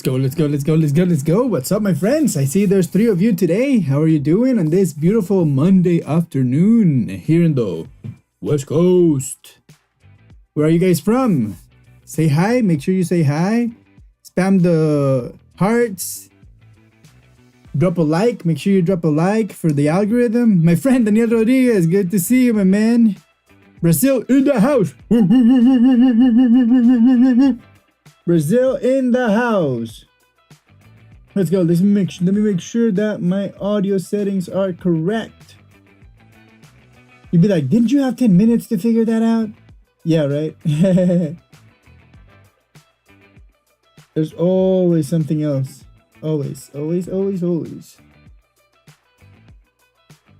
Let's go, let's go, let's go, let's go, let's go. What's up, my friends? I see there's 3 of you today. How are you doing on this beautiful Monday afternoon here in the West Coast? Where are you guys from? Say hi. Make sure you say hi. Spam the hearts. Drop a like. Make sure you drop a like for the algorithm. My friend Daniel Rodriguez, good to see you, my man. Brazil in the house. Brazil in the house. Let's go. Let me make sure that my audio settings are correct. You'd be like, didn't you have 10 minutes to figure that out? Yeah, right? There's always something else. Always, always, always, always.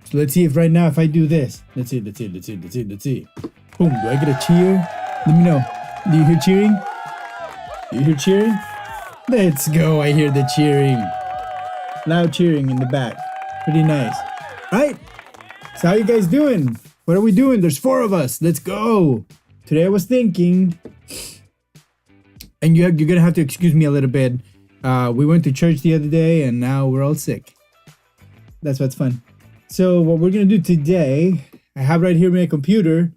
So let's see if right now if I do this. Let's see. Boom. Do I get a cheer? Let me know. Do you hear cheering? Do you hear cheering? Let's go. I hear the cheering. Loud cheering in the back. Pretty nice. Right? So how you guys doing? What are we doing? There's 4 of us. Let's go. Today I was thinking, and you're gonna have to excuse me a little bit. We went to church the other day and now we're all sick. That's what's fun. So what we're gonna do today, I have right here my computer.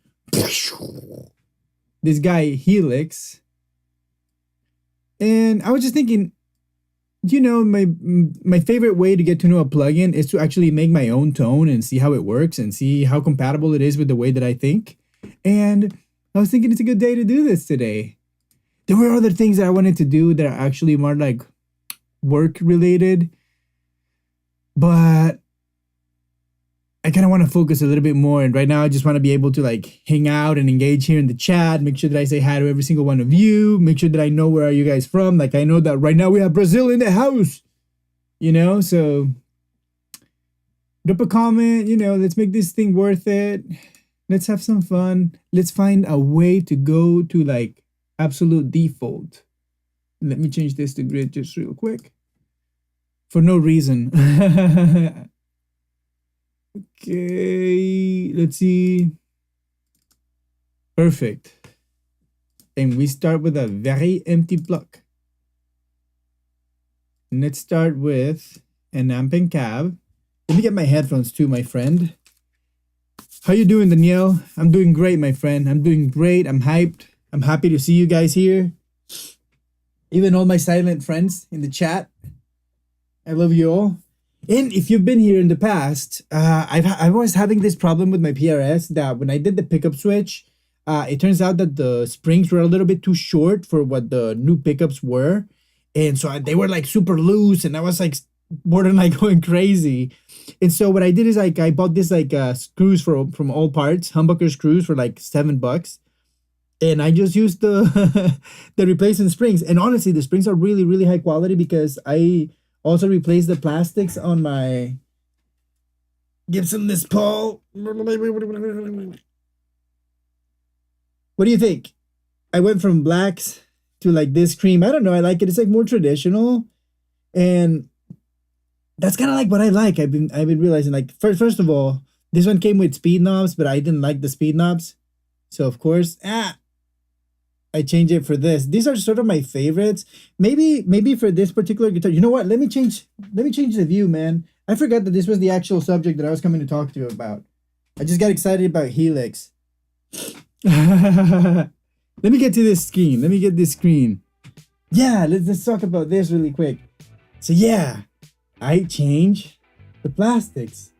This guy Helix. And I was just thinking, you know, my favorite way to get to know a plugin is to actually make my own tone and see how it works and see how compatible it is with the way that I think. And I was thinking it's a good day to do this today. There were other things that I wanted to do that are actually more like work related, but I kind of want to focus a little bit more. And right now I just want to be able to like hang out and engage here in the chat, make sure that I say hi to every single one of you, make sure that I know where are you guys from. Like I know that right now we have Brazil in the house, you know, so drop a comment, you know, let's make this thing worth it. Let's have some fun. Let's find a way to go to like absolute default. Let me change this to grid just real quick. For no reason. Okay, let's see. Perfect. And we start with a very empty block. Let's start with an amp and cab. Let me get my headphones too, my friend. How you doing, Danielle? I'm doing great, my friend. I'm doing great. I'm hyped. I'm happy to see you guys here. Even all my silent friends in the chat. I love you all. And if you've been here in the past, I was having this problem with my PRS that when I did the pickup switch, it turns out that the springs were a little bit too short for what the new pickups were. And so they were like super loose and I was like borderline like going crazy. And so what I did is like I bought this like screws from all parts, humbucker screws for like $7. And I just used the the replacement springs. And honestly, the springs are really, really high quality because I also replaced the plastics on my Gibson Les Paul. What do you think? I went from blacks to like this cream. I don't know. I like it. It's like more traditional. And that's kind of like what I like. I've been realizing like first of all, this one came with speed knobs, but I didn't like the speed knobs. So of course, I change it for this. These are sort of my favorites. Maybe for this particular guitar. You know what? Let me change the view, man. I forgot that this was the actual subject that I was coming to talk to you about. I just got excited about Helix. Let me get to this screen. Let me get this screen. Yeah, let's talk about this really quick. So yeah, I change the plastics.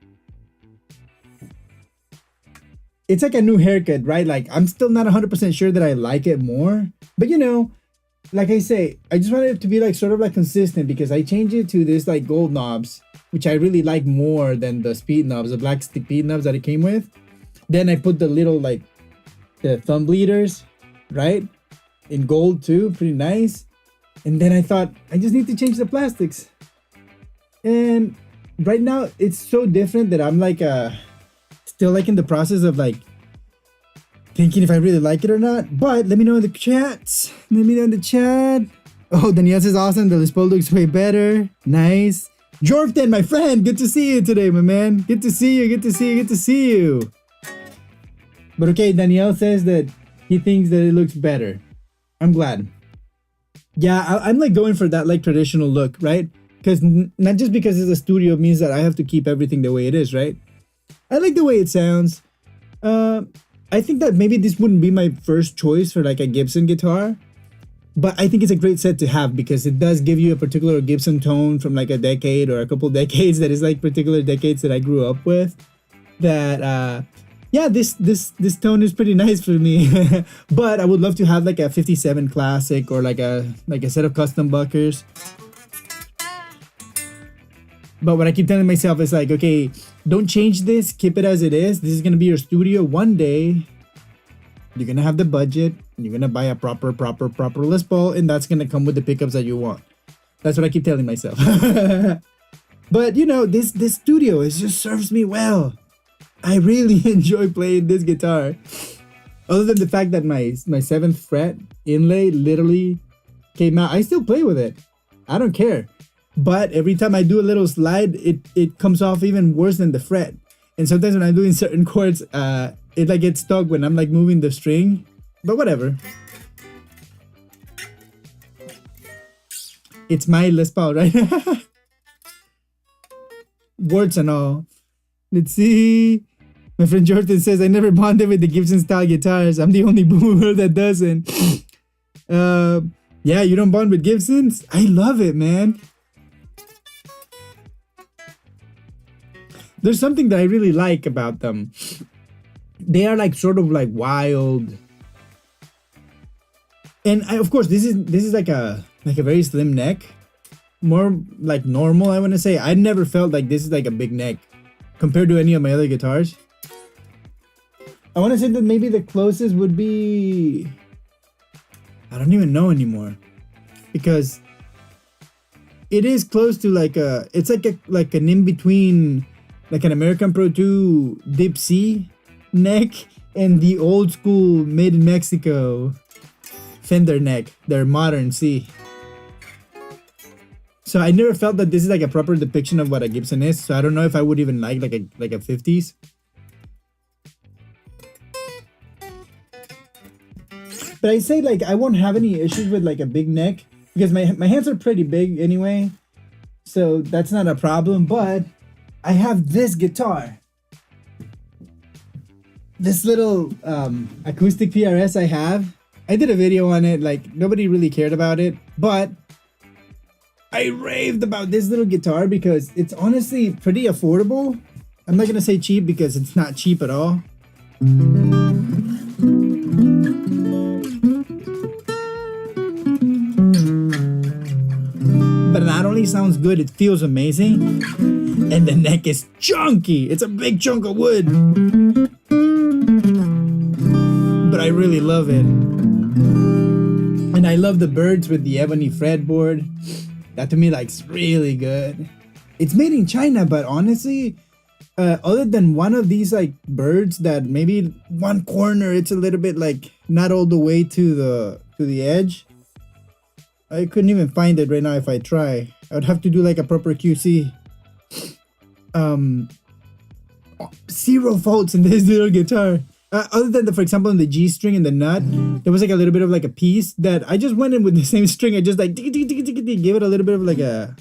It's like a new haircut, right? Like I'm still not 100% sure that I like it more, but you know, like I say, I just wanted it to be like sort of like consistent because I changed it to this like gold knobs, which I really like more than the speed knobs, the black speed knobs that it came with. Then I put the little like the thumb bleeders, right? In gold too, pretty nice. And then I thought I just need to change the plastics. And right now it's so different that I'm like still like in the process of like thinking if I really like it or not. But let me know in the chat. Let me know in the chat. Oh, Danielle says awesome. The Les Paul looks way better. Nice. Jordan, my friend, good to see you today, my man. Good to see you. Good to see you. Good to see you. But okay, Danielle says that he thinks that it looks better. I'm glad. Yeah, I'm like going for that like traditional look, right? Because not just because it's a studio means that I have to keep everything the way it is, right? I like the way it sounds. Uh, I think that maybe this wouldn't be my first choice for like a Gibson guitar, but I think it's a great set to have because it does give you a particular Gibson tone from like a decade or a couple decades that is like particular decades that I grew up with. That yeah, this tone is pretty nice for me. But I would love to have like a 57 classic or like a set of custom buckers. But what I keep telling myself is like, okay, don't change this, keep it as it is. This is gonna be your studio. One day you're gonna have the budget, you're gonna buy a proper Les Paul, and that's gonna come with the pickups that you want. That's what I keep telling myself. But you know, this studio, it just serves me well. I really enjoy playing this guitar. Other than the fact that my 7th fret inlay literally came out, I still play with it. I don't care. But every time I do a little slide, it comes off even worse than the fret. And sometimes when I'm doing certain chords, it like gets stuck when I'm like moving the string. But whatever. It's my Les Paul, right? Words and all. Let's see. My friend Jordan says, I never bonded with the Gibson style guitars. I'm the only boomer that doesn't. Yeah, you don't bond with Gibsons? I love it, man. There's something that I really like about them. They are like sort of like wild. And of course, this is like a very slim neck. More like normal, I want to say. I never felt like this is like a big neck compared to any of my other guitars. I want to say that maybe the closest would be, I don't even know anymore, because it is close to like a, it's like an in between, like an American Pro 2 Dip C neck and the old school made in Mexico Fender neck, their modern C. So I never felt that this is like a proper depiction of what a Gibson is. So I don't know if I would even like a 50s. But I say like I won't have any issues with like a big neck because my hands are pretty big anyway. So that's not a problem. But I have this guitar. This little acoustic PRS I have. I did a video on it, like nobody really cared about it, but I raved about this little guitar because it's honestly pretty affordable. I'm not gonna say cheap because it's not cheap at all. But not only sounds good, it feels amazing. And the neck is chunky. It's a big chunk of wood. But I really love it. And I love the birds with the ebony fretboard. That to me like's really good. It's made in China, but honestly, other than one of these like birds that maybe one corner it's a little bit like not all the way to the edge. I couldn't even find it right now if I try. I would have to do like a proper QC. Zero faults in this little guitar. Other than for example, in the G string and the nut, there was like a little bit of like a piece that I just went in with the same string. I just like gave it a little bit of like a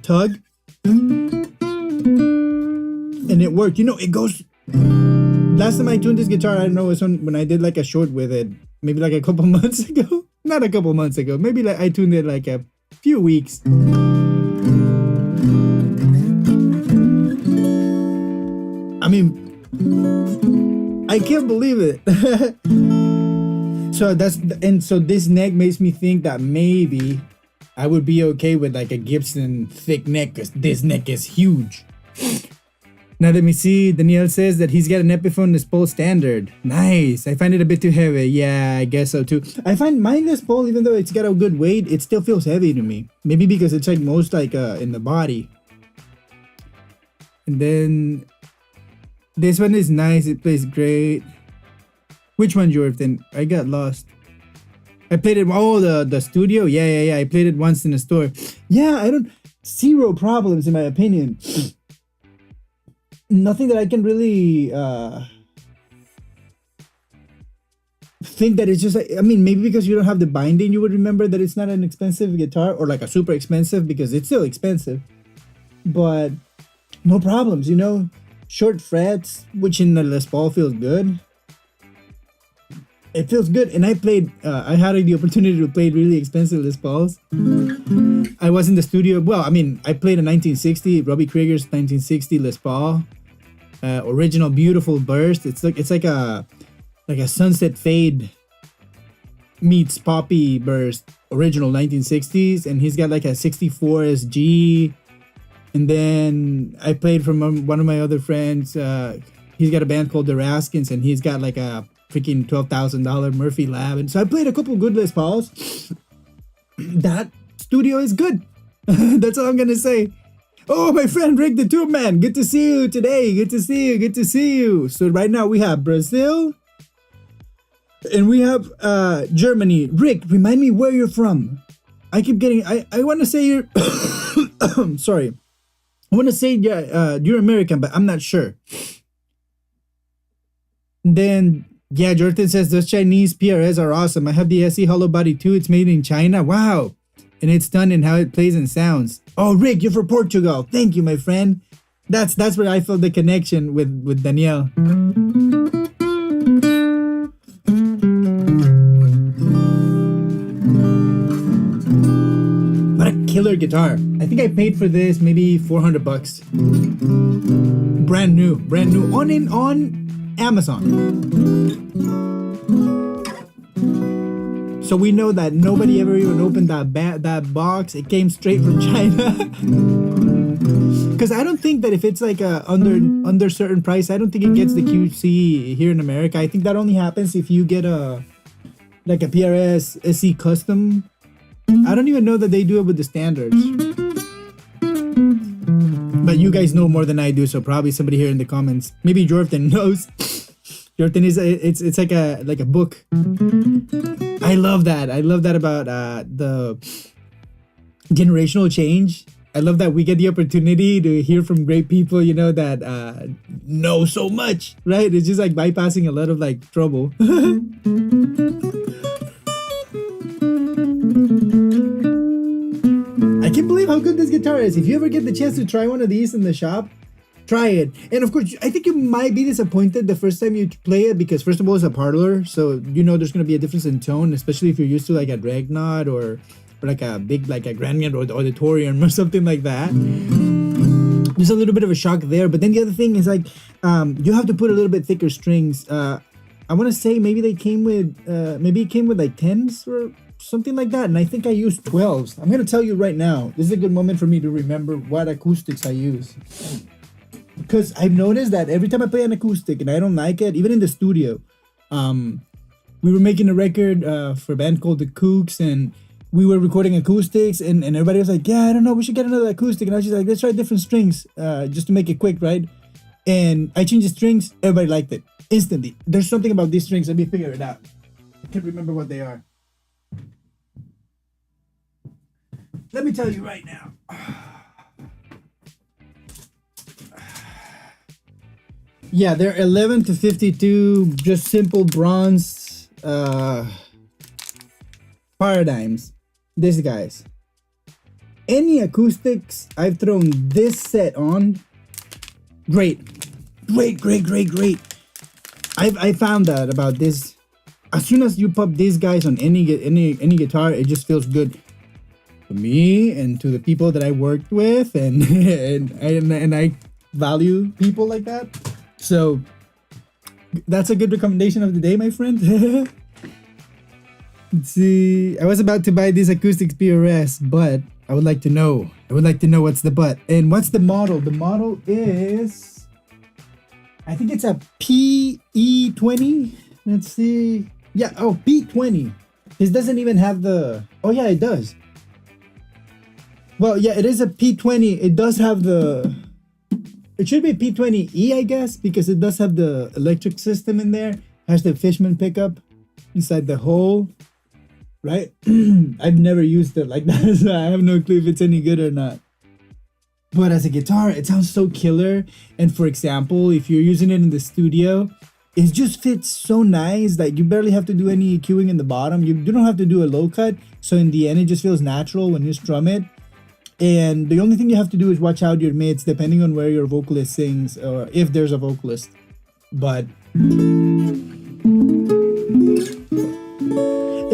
tug, and it worked. You know, it goes. Last time I tuned this guitar, I don't know, it was when I did like a short with it, maybe like a couple months ago. Not a couple months ago. Maybe like I tuned it like a few weeks. I mean, I can't believe it. So this neck makes me think that maybe I would be okay with like a Gibson thick neck because this neck is huge. Now let me see. Danielle says that he's got an Epiphone Les Paul standard. Nice. I find it a bit too heavy. Yeah, I guess so too. I find my Les Paul, even though it's got a good weight, it still feels heavy to me. Maybe because it's like most like in the body. And then this one is nice. It plays great. Which one, Jordan? I got lost. I played it. Oh, the studio. Yeah. I played it once in the store. Yeah, I don't. Zero problems in my opinion. Nothing that I can really think that it's just like, I mean, maybe because you don't have the binding, you would remember that it's not an expensive guitar or like a super expensive, because it's still expensive, but no problems, you know, short frets, which in the Les Paul feels good. It feels good. And I had the opportunity to play really expensive Les Pauls. I was in the studio. Well, I mean, I played a 1960, Robbie Krieger's 1960 Les Paul. Original beautiful burst. It's like a Sunset Fade meets Poppy burst, original 1960s, and he's got like a 64 SG. And then I played from one of my other friends. He's got a band called the Raskins, and he's got like a freaking $12,000 Murphy Lab. And so I played a couple good Les Pauls. That studio is good. That's all I'm gonna say. Oh, my friend Rick the Tube Man, good to see you today. Good to see you. So right now we have Brazil and we have Germany. Rick, remind me where you're from. I keep getting, I want to say you're, sorry. I want to say you're American, but I'm not sure. Then, yeah, Jordan says, those Chinese PRS are awesome. I have the SE Hollow Body too. It's made in China. Wow. And it's done in how it plays and sounds. Oh, Rick, you're from Portugal. Thank you, my friend. That's where I felt the connection with Danielle. What a killer guitar. I think I paid for this maybe $400. Brand new on Amazon. So we know that nobody ever even opened that box. It came straight from China. Because I don't think that if it's like a under certain price, I don't think it gets the QC here in America. I think that only happens if you get a PRS SE custom. I don't even know that they do it with the standards. But you guys know more than I do, so probably somebody here in the comments. Maybe Jordan knows. Jordan is it's like a book. I love that. I love that about the generational change. I love that we get the opportunity to hear from great people, you know, that know so much, right? It's just like bypassing a lot of like trouble. I can't believe how good this guitar is. If you ever get the chance to try one of these in the shop, try it. And of course, I think you might be disappointed the first time you play it, because first of all, it's a parlor, so you know there's going to be a difference in tone, especially if you're used to like a Dreadnought or like a big, like a Grand or the Auditorium or something like that. There's a little bit of a shock there. But then the other thing is like you have to put a little bit thicker strings. I want to say maybe it came with like 10s or something like that, and I think I used 12s. I'm going to tell you right now, this is a good moment for me to remember what acoustics I use. Because I've noticed that every time I play an acoustic and I don't like it, even in the studio, we were making a record for a band called The Kooks, and we were recording acoustics, and everybody was like, yeah, I don't know, we should get another acoustic. And I was just like, let's try different strings just to make it quick, right? And I changed the strings, everybody liked it instantly. There's something about these strings, let me figure it out. I can't remember what they are. Let me tell you right now. Yeah, they're 11 to 52, just simple bronze paradigms. These guys. Any acoustics I've thrown this set on, great. I found that about this. As soon as you pop these guys on any guitar, it just feels good to me and to the people that I worked with, and I value people like that. So that's a good recommendation of the day, my friend. Let's see. I was about to buy this acoustics PRS, but I would like to know what's the but. And what's the model? The model is, I think it's a PE20. Let's see. Yeah, oh, P20. This doesn't even have the, oh yeah, it does. Well, yeah, it is a P20. It does have the, it should be P20E, I guess, because it does have the electric system in there. Has the Fishman pickup inside the hole, right? I've never used it like that, so I have no clue if it's any good or not. But as a guitar, it sounds so killer. And for example, if you're using it in the studio, it just fits so nice that you barely have to do any EQing in the bottom. You don't have to do a low cut. So in the end, it just feels natural when you strum it. And the only thing you have to do is watch out your mids, depending on where your vocalist sings, or if there's a vocalist. But, and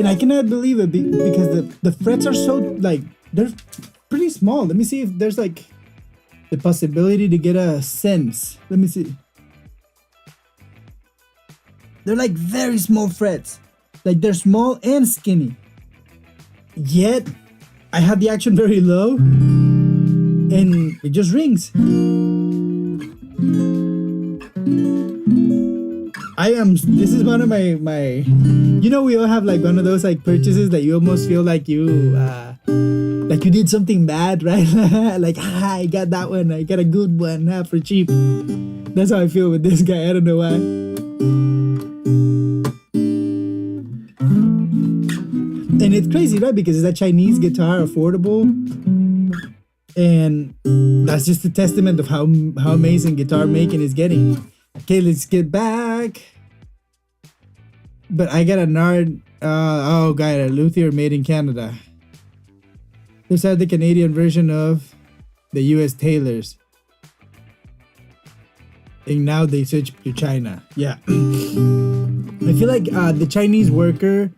I cannot believe it because the frets are so, like, they're pretty small. Let me see if there's like the possibility to get a sense. Let me see. They're like very small frets. Like they're small and skinny. Yet, I have the action very low and it just rings. This is one of my, you know, we all have like one of those like purchases that you almost feel like you did something bad, right? Like, I got that one. I got a good one for cheap. That's how I feel with this guy. I don't know why. And it's crazy, right? Because it's a Chinese guitar, affordable. And that's just a testament of how amazing guitar making is getting. Okay, let's get back. But I got a Nard, got a luthier made in Canada. This is the Canadian version of the US Taylors. And now they switch to China. Yeah. I feel like the Chinese worker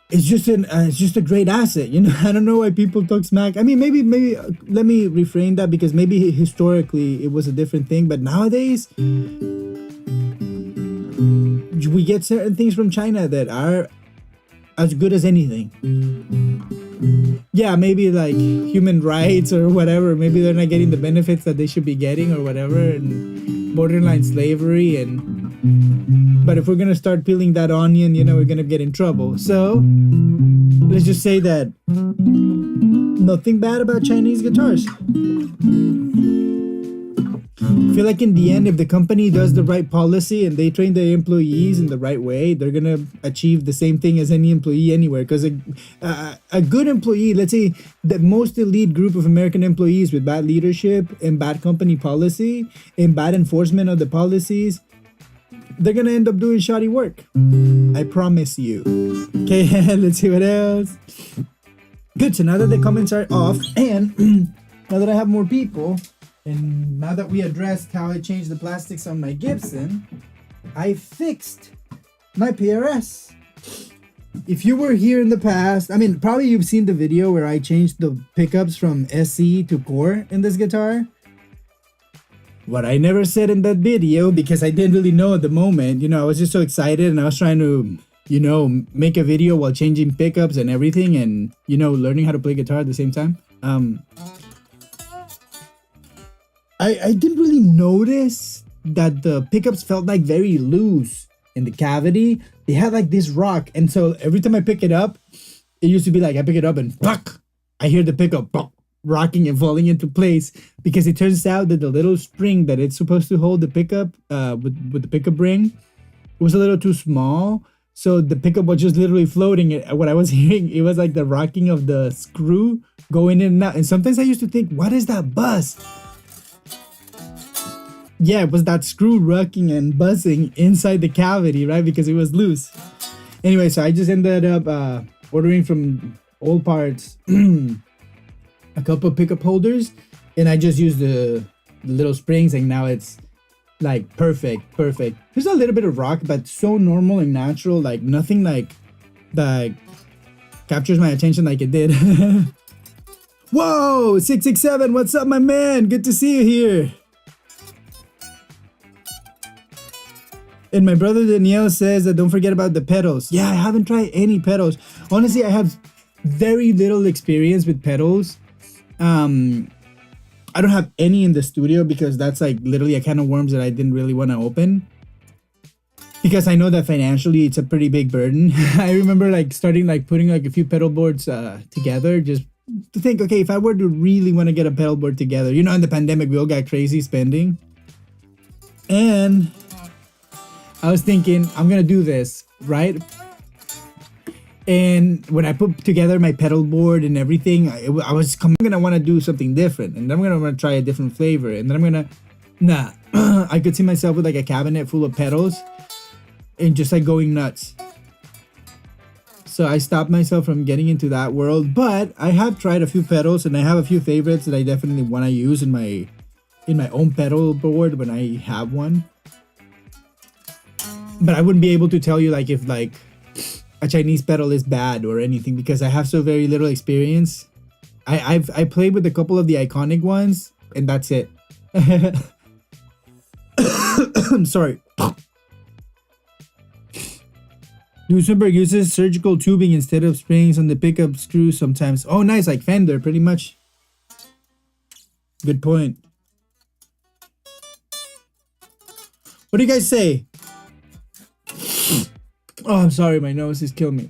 it's just a great asset, you know. I don't know why people talk smack. I mean, maybe let me reframe that, because maybe historically it was a different thing, but nowadays we get certain things from China that are as good as anything. Yeah, maybe like human rights or whatever, maybe they're not getting the benefits that they should be getting or whatever, and borderline slavery. But if we're gonna start peeling that onion, you know, we're gonna get in trouble. So let's just say that nothing bad about Chinese guitars. I feel like in the end, if the company does the right policy and they train their employees in the right way, they're gonna achieve the same thing as any employee anywhere. Because a good employee, let's say the most elite group of American employees with bad leadership and bad company policy and bad enforcement of the policies, they're gonna end up doing shoddy work. I promise you. Okay, let's see what else. Good, so now that the comments are off, and now that I have more people, and now that we addressed how I changed the plastics on my Gibson, I fixed my PRS. If you were here in the past, I mean, probably you've seen the video where I changed the pickups from SE to Core in this guitar. What I never said in that video, because I didn't really know at the moment, you know, I was just so excited and I was trying to, you know, make a video while changing pickups and everything and, you know, learning how to play guitar at the same time. I didn't really notice that the pickups felt like very loose in the cavity. They had like this rock, and so every time I pick it up, it used to be like I pick it up and pluck, I hear the pickup rocking and falling into place, because it turns out that the little spring that it's supposed to hold the pickup with the pickup ring was a little too small, so the pickup was just literally floating. What I was hearing, it was like the rocking of the screw going in and out, and sometimes I used to think, what is that buzz? Yeah, it was that screw rocking and buzzing inside the cavity, right? Because it was loose. Anyway, so I just ended up ordering from Old Parts a couple of pickup holders, and I just used the little springs, and now it's like perfect. There's a little bit of rock, but so normal and natural, like nothing like that captures my attention like it did. Whoa, 667, what's up, my man? Good to see you here. And my brother Danielle says that don't forget about the pedals. Yeah, I haven't tried any pedals. Honestly, I have very little experience with pedals. I don't have any in the studio because that's like literally a can of worms that I didn't really want to open. Because I know that financially it's a pretty big burden. I remember like starting like putting like a few pedal boards together just to think, okay, if I were to really want to get a pedal board together, you know, in the pandemic we all got crazy spending. And I was thinking, I'm gonna do this, right? And when I put together my pedal board and everything, I was gonna want to do something different, and I'm gonna want to try a different flavor, and then I'm gonna, I could see myself with like a cabinet full of pedals and just like going nuts. So I stopped myself from getting into that world, but I have tried a few pedals and I have a few favorites that I definitely want to use in my own pedal board when I have one. But I wouldn't be able to tell you like if like a Chinese pedal is bad or anything because I have so very little experience. I played with a couple of the iconic ones and that's it. I'm sorry. Duesenberg uses surgical tubing instead of springs on the pickup screws sometimes. Oh, nice, like Fender, pretty much. Good point. What do you guys say? Oh, I'm sorry, my nose is killing me.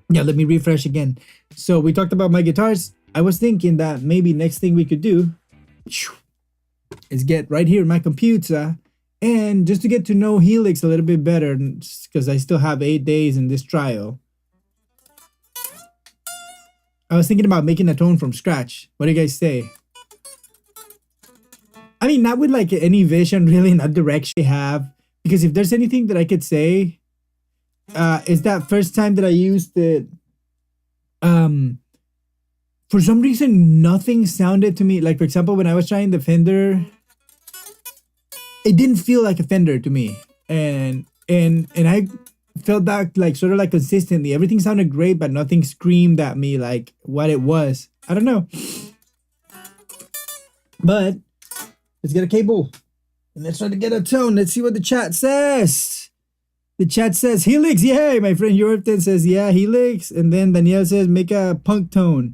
Yeah, let me refresh again. So we talked about my guitars. I was thinking that maybe next thing we could do is get right here in my computer and just to get to know Helix a little bit better because I still have 8 days in this trial. I was thinking about making a tone from scratch. What do you guys say? I mean, not with like any vision really, not direction I have, because if there's anything that I could say, is that first time that I used it, for some reason nothing sounded to me like, for example, when I was trying the Fender, it didn't feel like a Fender to me, and I felt that like sort of like consistently everything sounded great, but nothing screamed at me like what it was. I don't know, but let's get a cable and let's try to get a tone. Let's see what the chat says. The chat says Helix, yay! My friend Yorton says yeah, Helix, and then Danielle says make a punk tone.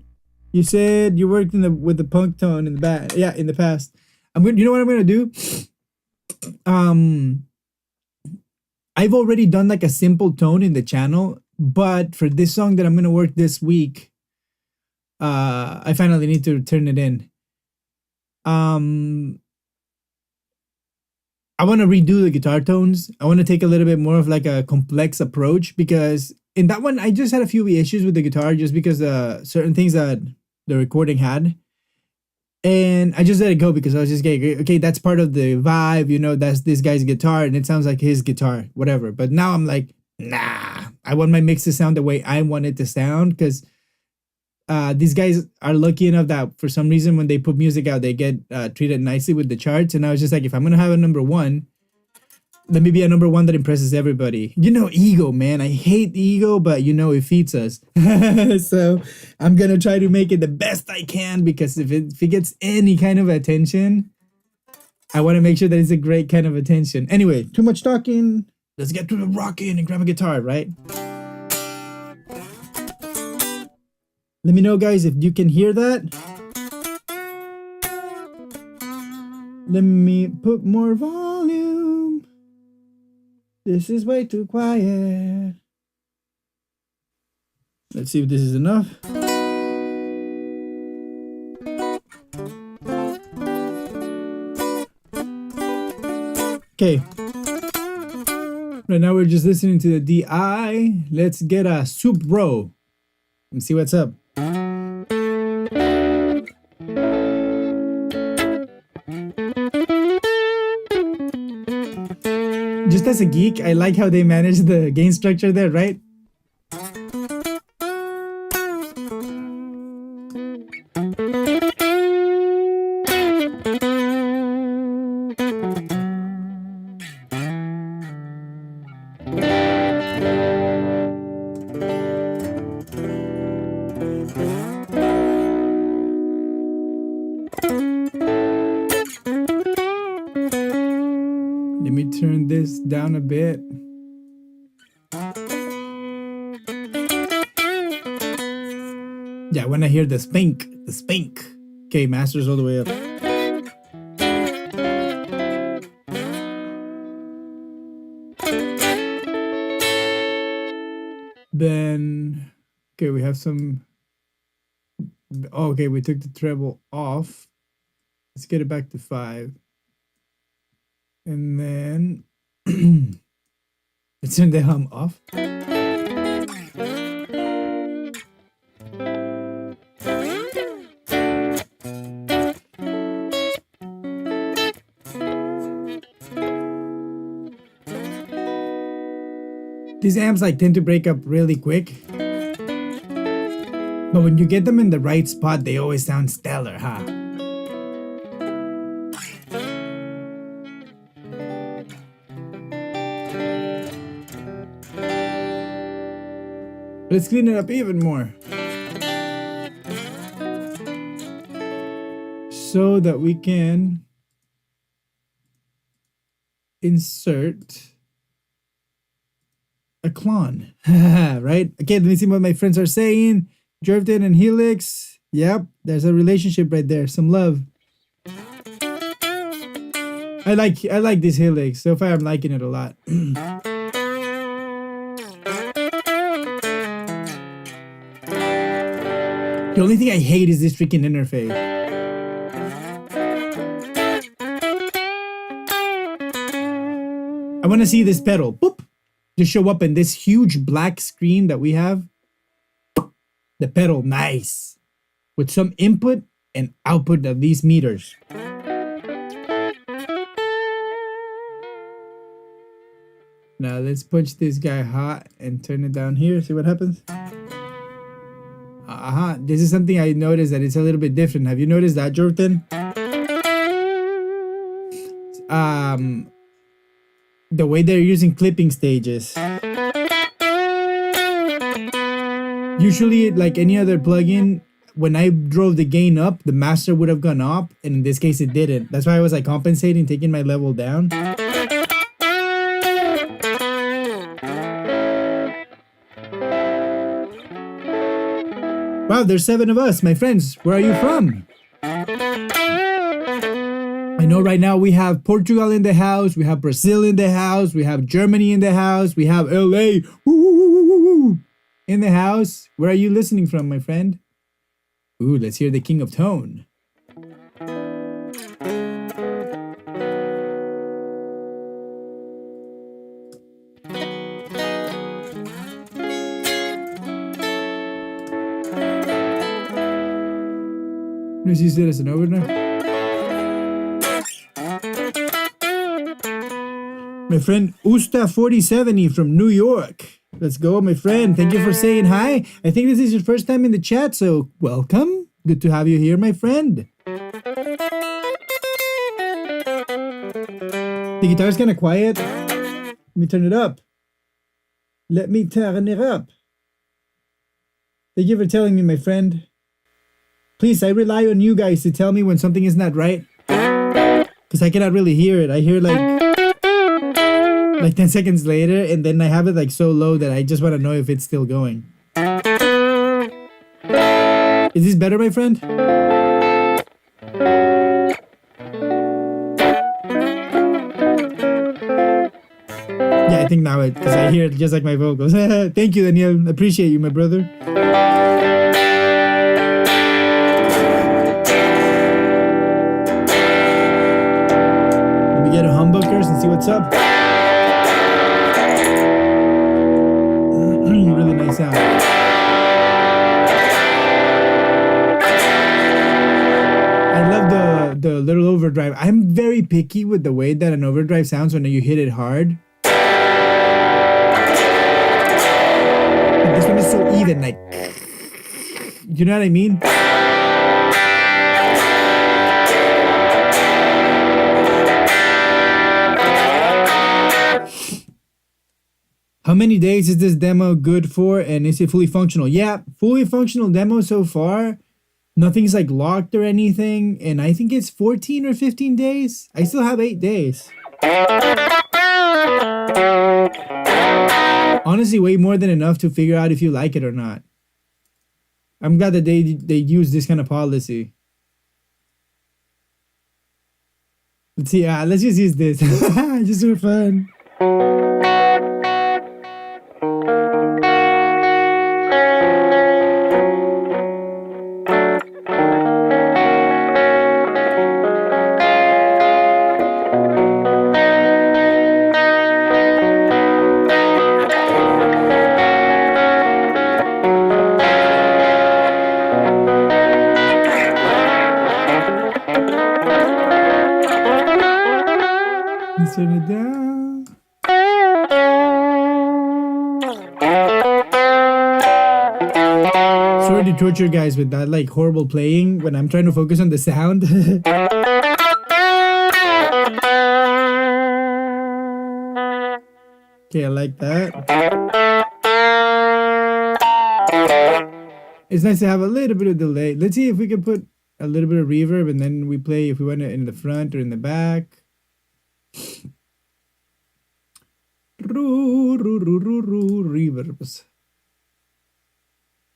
You said you worked with the punk tone in the back, yeah, in the past. You know what I'm gonna do? I've already done like a simple tone in the channel, but for this song that I'm gonna work this week, I finally need to turn it in. I want to redo the guitar tones. I want to take a little bit more of like a complex approach because in that one, I just had a few issues with the guitar just because certain things that the recording had. And I just let it go because I was just getting, okay, that's part of the vibe, you know, that's this guy's guitar and it sounds like his guitar, whatever. But now I'm like, nah, I want my mix to sound the way I want it to sound because these guys are lucky enough that for some reason when they put music out, they get treated nicely with the charts. And I was just like, if I'm going to have a number one, let me be a number one that impresses everybody. You know, ego, man. I hate ego, but you know, it feeds us. So I'm going to try to make it the best I can because if it gets any kind of attention, I want to make sure that it's a great kind of attention. Anyway, too much talking. Let's get to the rocking and grab a guitar, right? Let me know, guys, if you can hear that. Let me put more volume. This is way too quiet. Let's see if this is enough. Okay. Right now we're just listening to the DI. Let's get a soup bro and see what's up. Just as a geek, I like how they manage the gain structure there, right? Let me turn this down a bit. Yeah, when I hear the spank. Okay, master's all the way up. Then, okay, we have some, okay, we took the treble off. Let's get it back to 5. And then let's turn the hum off. These amps like tend to break up really quick. But when you get them in the right spot, they always sound stellar, huh? Let's clean it up even more. So that we can insert a clone. Right? Okay, let me see what my friends are saying. Jervden and Helix. Yep, there's a relationship right there. Some love. I like this Helix. So far I'm liking it a lot. The only thing I hate is this freaking interface. I want to see this pedal. Boop. Just show up in this huge black screen that we have. The pedal, nice. With some input and output of these meters. Now let's punch this guy hot and turn it down here. See what happens? This is something I noticed that it's a little bit different. Have you noticed that, Jordan? The way they're using clipping stages. Usually, like any other plugin, when I drove the gain up, the master would have gone up, and in this case it didn't. That's why I was like compensating, taking my level down. Wow, there's 7 of us, my friends. Where are you from? I know right now we have Portugal in the house, we have Brazil in the house, we have Germany in the house, we have LA in the house. Where are you listening from, my friend? Ooh, let's hear the king of tone. Let's use it as an overdrive. My friend Usta4070 from New York. Let's go, my friend. Thank you for saying hi. I think this is your first time in the chat, so welcome. Good to have you here, my friend. The guitar's kind of quiet. Let me turn it up. Let me turn it up. Thank you for telling me, my friend. Please, I rely on you guys to tell me when something is not right. Because I cannot really hear it. I hear like 10 seconds later, and then I have it like so low that I just want to know if it's still going. Is this better, my friend? Yeah, I think now because I hear it just like my vocals. Thank you, Daniel. Appreciate you, my brother. Let me get a humbuckers and see what's up. Really nice sound. I love the little overdrive. I'm very picky with the way that an overdrive sounds when you hit it hard. But this one is so even, like, you know what I mean? How many days is this demo good for, and is it fully functional? Yeah, fully functional demo so far. Nothing's like locked or anything, and I think it's 14 or 15 days. I still have 8 days. Honestly, way more than enough to figure out if you like it or not. I'm glad that they use this kind of policy. Let's see, let's just use this. Just for fun. Let's turn it down. to torture guys with that like horrible playing when I'm trying to focus on the sound. Okay, I like that. It's nice to have a little bit of delay. Let's see if we can put a little bit of reverb and then we play if we want it in the front or in the back. Reverbs.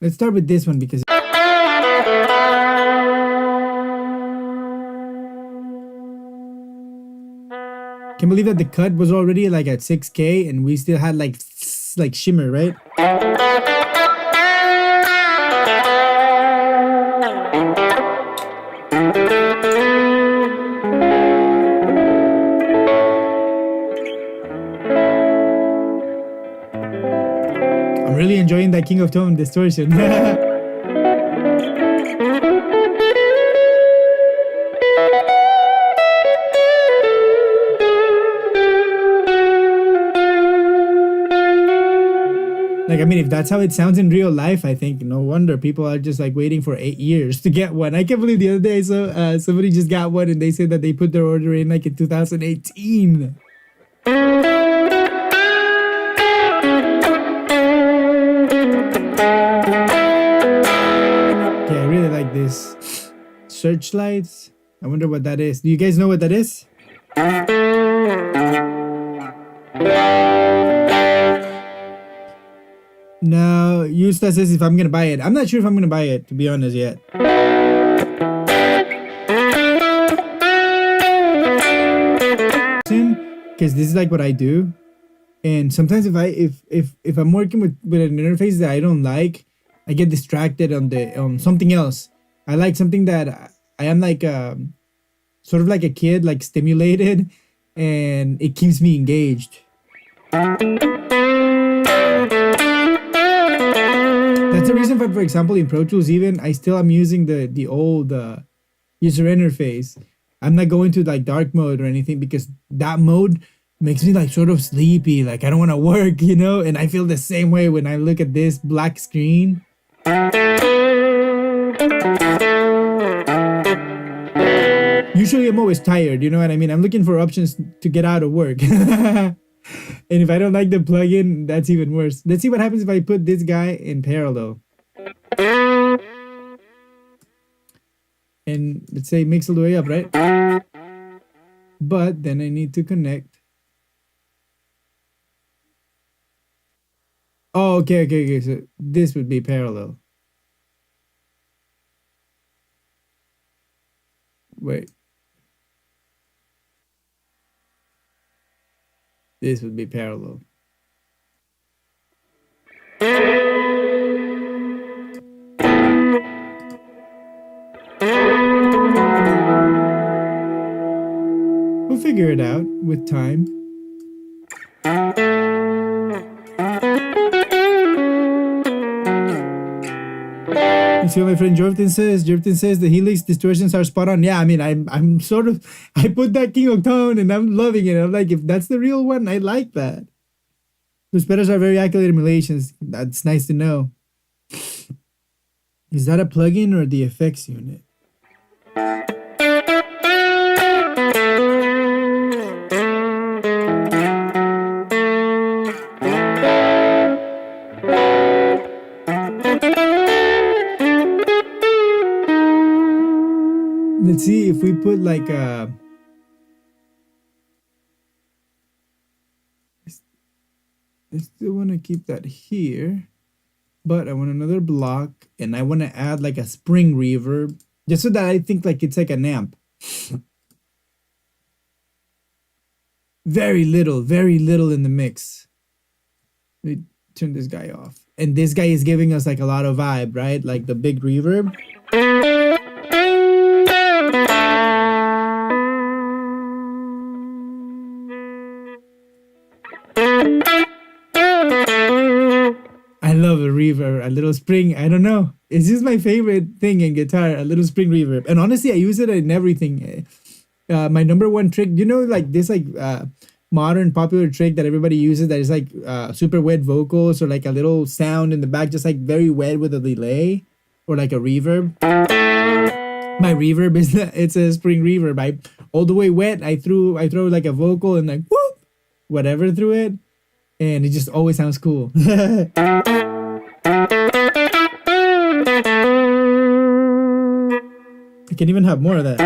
Let's start with this one because can't believe that the cut was already like at 6K and we still had like shimmer, right? I'm really enjoying that King of Tone distortion. Like, I mean, if that's how it sounds in real life, I think no wonder people are just like waiting for 8 years to get one. I can't believe the other day I saw somebody just got one and they said that they put their order in like in 2018. Yeah, I really like this. Searchlights. I wonder what that is. Do you guys know what that is? No, Eustace says if I'm gonna buy it. I'm not sure if I'm gonna buy it, to be honest, yet. Because this is like what I do, and sometimes if I'm working with an interface that I don't like, I get distracted on something else. I like something that I am like sort of like a kid, like stimulated, and it keeps me engaged. That's the reason for example, in Pro Tools, even I still am using the old user interface. I'm not going to like dark mode or anything because that mode makes me like sort of sleepy. Like I don't want to work, you know. And I feel the same way when I look at this black screen. Usually I'm always tired, you know what I mean? I'm looking for options to get out of work. And if I don't like the plugin, that's even worse. Let's see what happens if I put this guy in parallel. And let's say mix all the way up, right? But then I need to connect. Oh, okay. So this would be parallel. Wait. This would be parallel. We'll figure it out with time. You see what my friend Jordan says? Jordan says the Helix distortions are spot on. Yeah, I mean, I'm sort of, I put that King of Tone and I'm loving it. I'm like, if that's the real one, I like that. Those pedals are very accurate emulations. That's nice to know. Is that a plugin or the effects unit? Let's see if we put like a... I still want to keep that here, but I want another block and I want to add like a spring reverb just so that I think like it's like an amp. Very little in the mix. Let me turn this guy off. And this guy is giving us like a lot of vibe, right? Like the big reverb. I love a reverb, a little spring. I don't know. It's just my favorite thing in guitar, a little spring reverb. And honestly, I use it in everything. My number one trick, you know, like this like modern popular trick that everybody uses that is like super wet vocals or like a little sound in the back, just like very wet with a delay. or like a reverb. My reverb is it's a spring reverb. I all the way wet. I throw like a vocal and like whoop, whatever through it, and it just always sounds cool. I can even have more of that.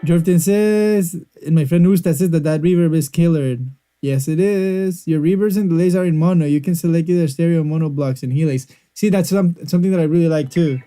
Jordan says, and my friend Usta says that reverb is killer. Yes, it is. Your reverbs and delays are in mono. You can select either stereo or mono blocks and helays. See, that's something that I really like too.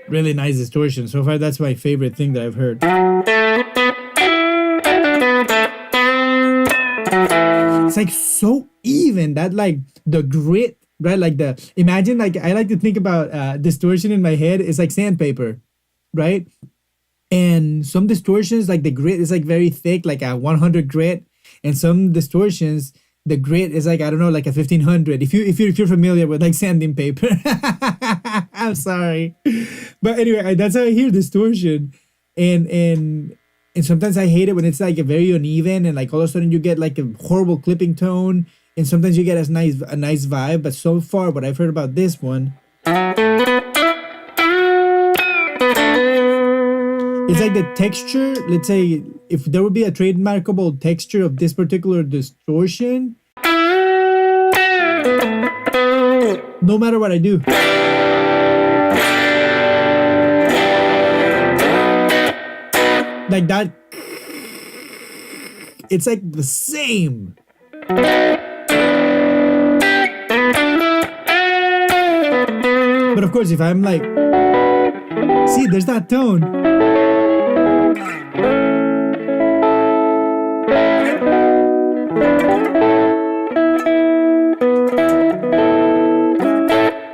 Really nice distortion. So far, that's my favorite thing that I've heard. It's like so even that like the grit, right? Like imagine like I like to think about distortion in my head. It's like sandpaper, right? And some distortions like the grit is like very thick, like a 100 grit, and some distortions the grit is like I don't know, like a 1500. If you're familiar with like sanding paper, I'm sorry, but anyway, that's how I hear distortion, and sometimes I hate it when it's like a very uneven and like all of a sudden you get like a horrible clipping tone, and sometimes you get a nice vibe. But so far, what I've heard about this one, it's like the texture. Let's say if there would be a trademarkable texture of this particular distortion, no matter what I do, like that, it's like the same. But of course, if I'm like, see, there's that tone.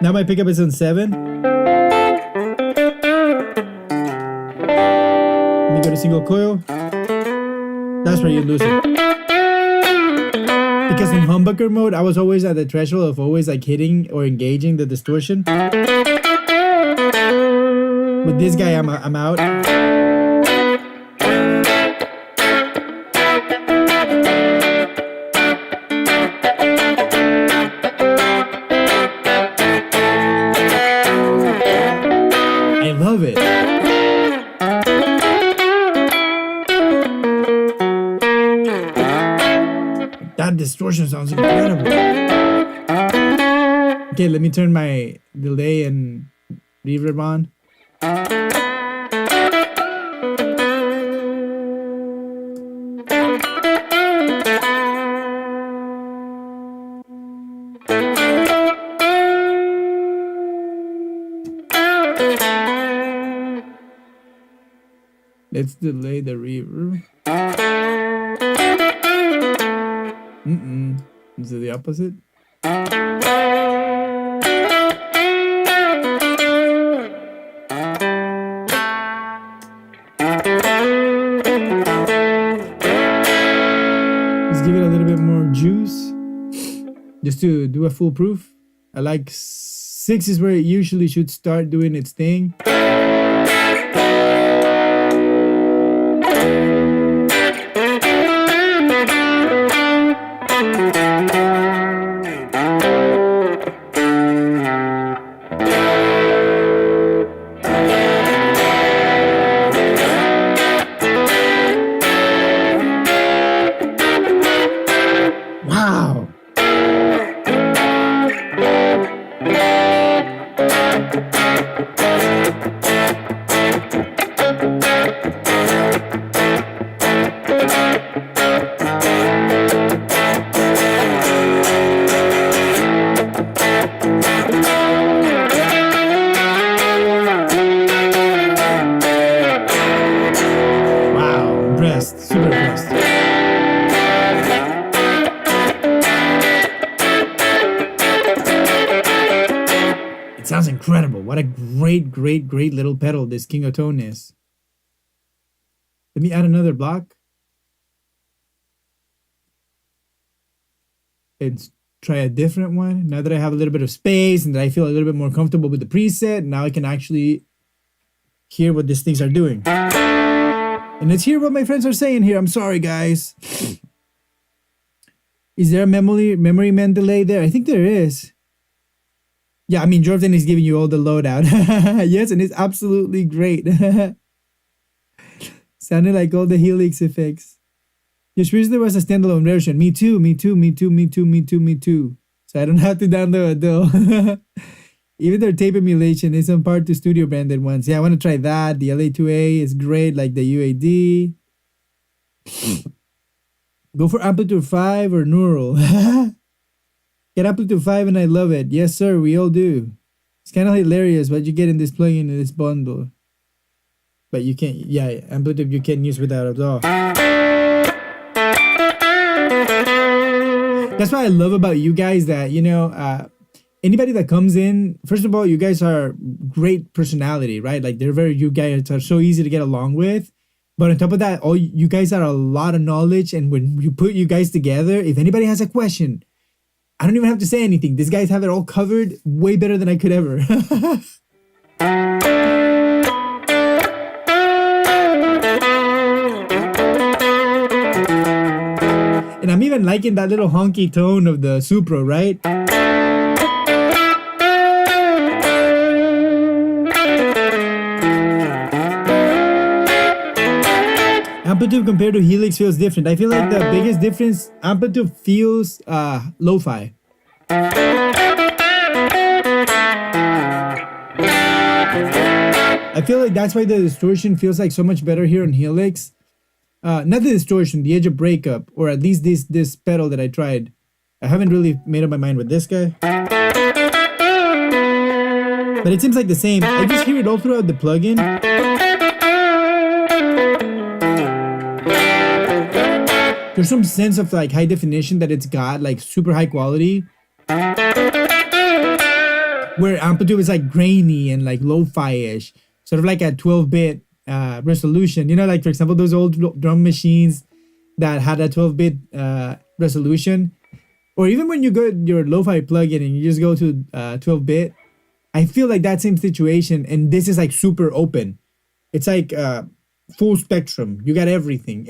Now my pickup is on 7. Let me go to single coil. That's where you lose it. Because in humbucker mode, I was always at the threshold of always like hitting or engaging the distortion. With this guy, I'm out. I love it. That distortion sounds incredible. Okay, let me turn my delay and reverb on. Let's delay the reverb. Is it the opposite? Let's give it a little bit more juice. Just to do a full proof. I like 6 is where it usually should start doing its thing. Wow. Wow, impressed, super impressed. sounds incredible. What a great, great, great little pedal this King of Tone is. Let me add another block. And try a different one. Now that I have a little bit of space and that I feel a little bit more comfortable with the preset, now I can actually hear what these things are doing. And let's hear what my friends are saying here. I'm sorry, guys. Is there a memory man delay there? I think there is. Yeah, I mean, Jordan is giving you all the loadout. Yes, and it's absolutely great. Sounded like all the Helix effects. Just wish there was a standalone version. Me too. So I don't have to download it though. Even their tape emulation is on par to studio branded ones. Yeah, I want to try that. The LA2A is great, like the UAD. Go for Amplitude 5 or Neural. Get Amplitude 5 and I love it. Yes, sir, we all do. It's kind of hilarious what you get in this plugin in this bundle. But you can't, yeah, Amplitude you can't use without it at all. That's what I love about you guys, that, you know, anybody that comes in, first of all, you guys are great personality, right? Like you guys are so easy to get along with. But on top of that, all you guys are a lot of knowledge. And when you put you guys together, if anybody has a question, I don't even have to say anything. These guys have it all covered way better than I could ever. And I'm even liking that little honky tone of the Supro, right? Amplitude compared to Helix feels different. I feel like the biggest difference, Amplitude feels lo-fi. I feel like that's why the distortion feels like so much better here on Helix. Not the distortion, the edge of breakup, or at least this pedal that I tried. I haven't really made up my mind with this guy. But it seems like the same. I just hear it all throughout the plugin. There's some sense of like high definition that it's got, like super high quality. Where Amplitude is like grainy and like lo-fi-ish. Sort of like a 12-bit resolution. You know, like for example, those old drum machines that had a 12-bit resolution. Or even when you go your lo-fi plugin and you just go to 12-bit. I feel like that same situation, and this is like super open. It's like full spectrum. You got everything.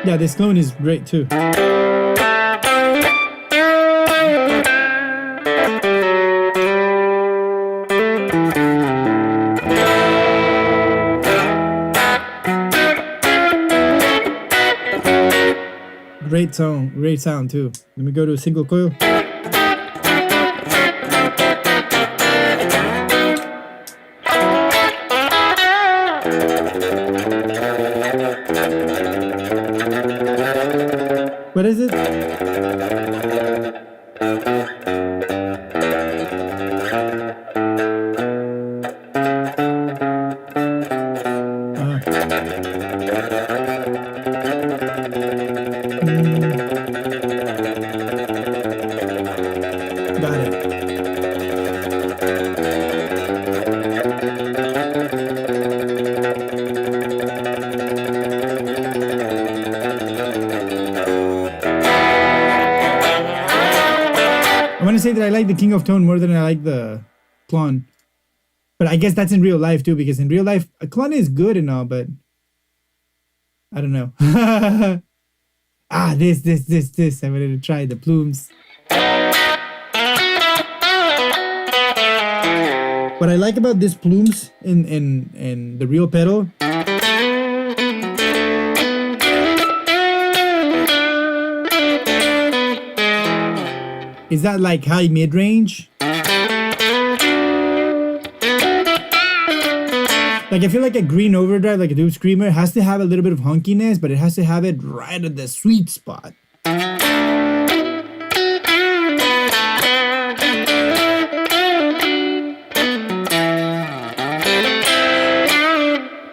Yeah, this clone is great too. Great sound too. Let me go to a single coil. What is it? Got it. I want to say that I like the King of Tone more than I like the Klon. But I guess that's in real life too, because in real life, a Klon is good and all, but I don't know. This. I wanted to try the plumes. What I like about this plumes in the real pedal is that like high mid-range. Like I feel like a green overdrive, like a Tube Screamer, has to have a little bit of hunkiness, but it has to have it right at the sweet spot.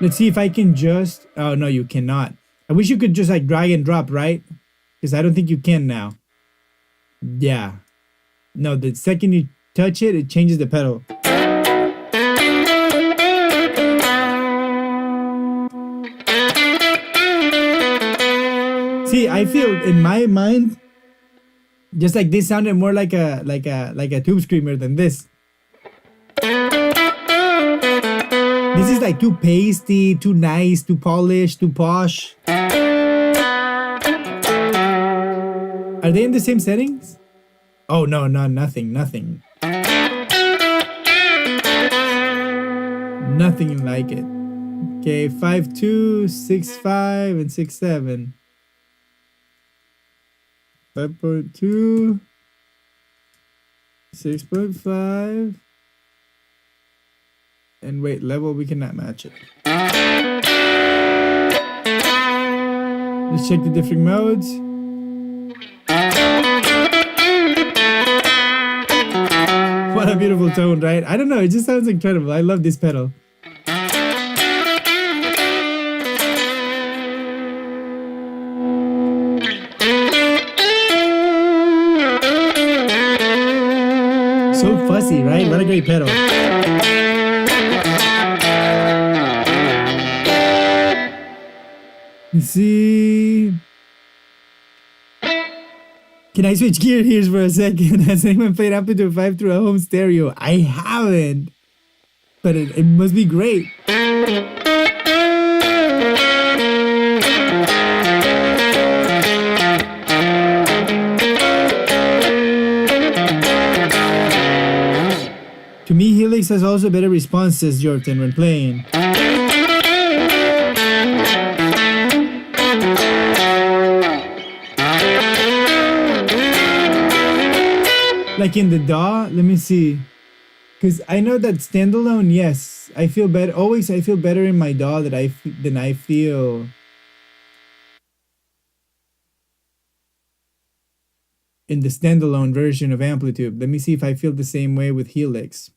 Let's see if I can just... Oh, no, you cannot. I wish you could just like drag and drop, right? Because I don't think you can now. Yeah. No, the second you touch it, it changes the pedal. See, I feel in my mind, just like this sounded more like a tube screamer than this. This is like too pasty, too nice, too polished, too posh. Are they in the same settings? Oh no, nothing. Nothing like it. Okay, 5.2, 6.5, and 6.7. 5.2, 6.5, and wait, level, we cannot match it. Let's check the different modes. What a beautiful tone, right? I don't know, it just sounds incredible. I love this pedal. So fuzzy, right? What a great pedal. Let's see. Can I switch gear here for a second? Has anyone played Amplitude 5 through a home stereo? I haven't. But it must be great. To me, Helix has also better responses, Jordan, when playing. Like in the DAW, let me see. Because I know that standalone, yes, I feel better. Always, I feel better in my DAW than I feel in the standalone version of Amplitude. Let me see if I feel the same way with Helix.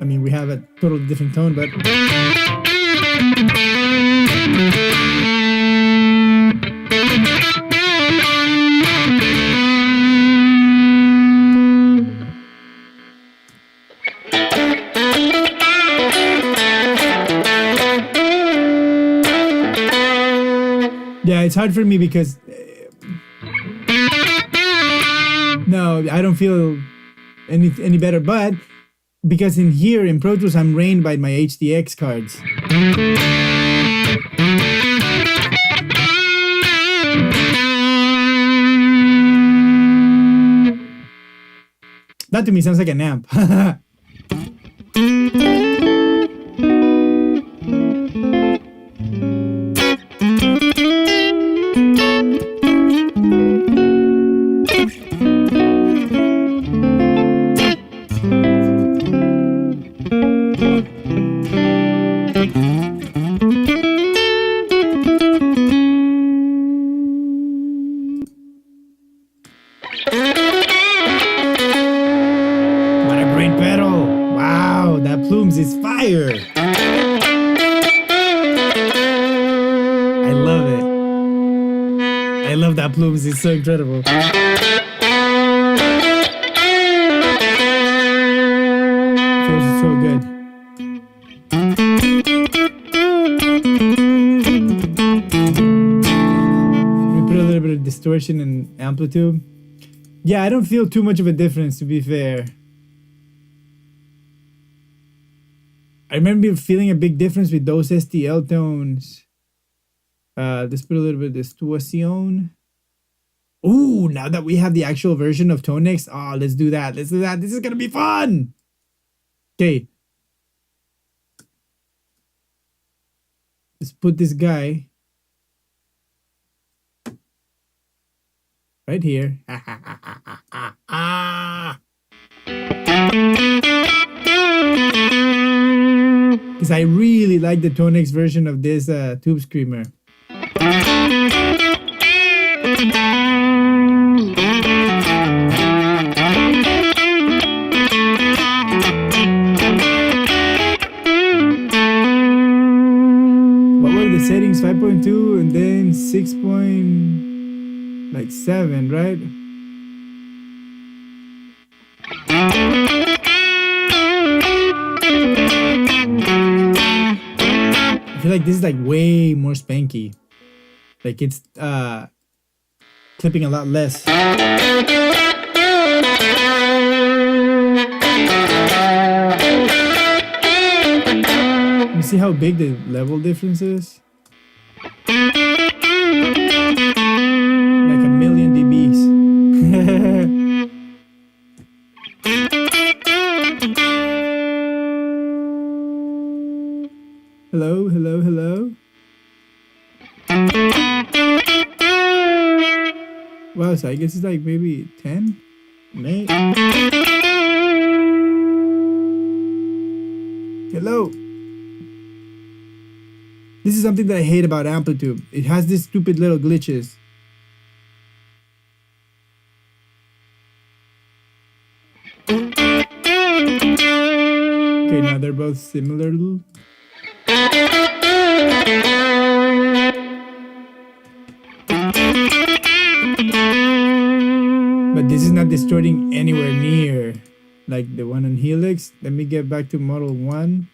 I mean, we have a totally different tone, but... Yeah, it's hard for me because... No, I don't feel any better, but because in here, in Pro Tools, I'm reigned by my HDX cards. That to me sounds like an amp. Plumes is so incredible. Feels so good. We put a little bit of distortion and amplitude. Yeah, I don't feel too much of a difference, to be fair. I remember feeling a big difference with those STL tones. Let's put a little bit of distortion. Ooh, now that we have the actual version of Tonex, let's do that. Let's do that. This is gonna be fun. Okay. Let's put this guy right here. Because I really like the Tonex version of this Tube Screamer. 6.7, right? I feel like this is like way more spanky. Like it's clipping a lot less. You see how big the level difference is? Like a million dBs. Hello, hello, hello. Wow, so I guess it's like maybe 10? Maybe. Hello. This is something that I hate about Amplitude. It has these stupid little glitches. Okay, now they're both similar. But this is not distorting anywhere near like the one on Helix. Let me get back to Model 1.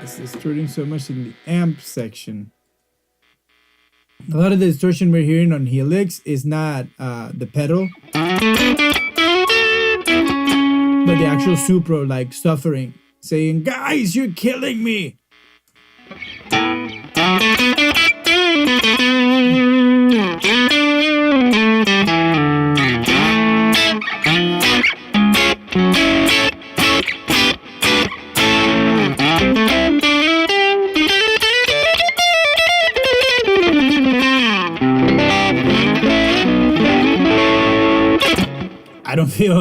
It's distorting so much in the amp section. A lot of the distortion we're hearing on Helix is not the pedal, but the actual Supro like suffering, saying, "Guys, you're killing me."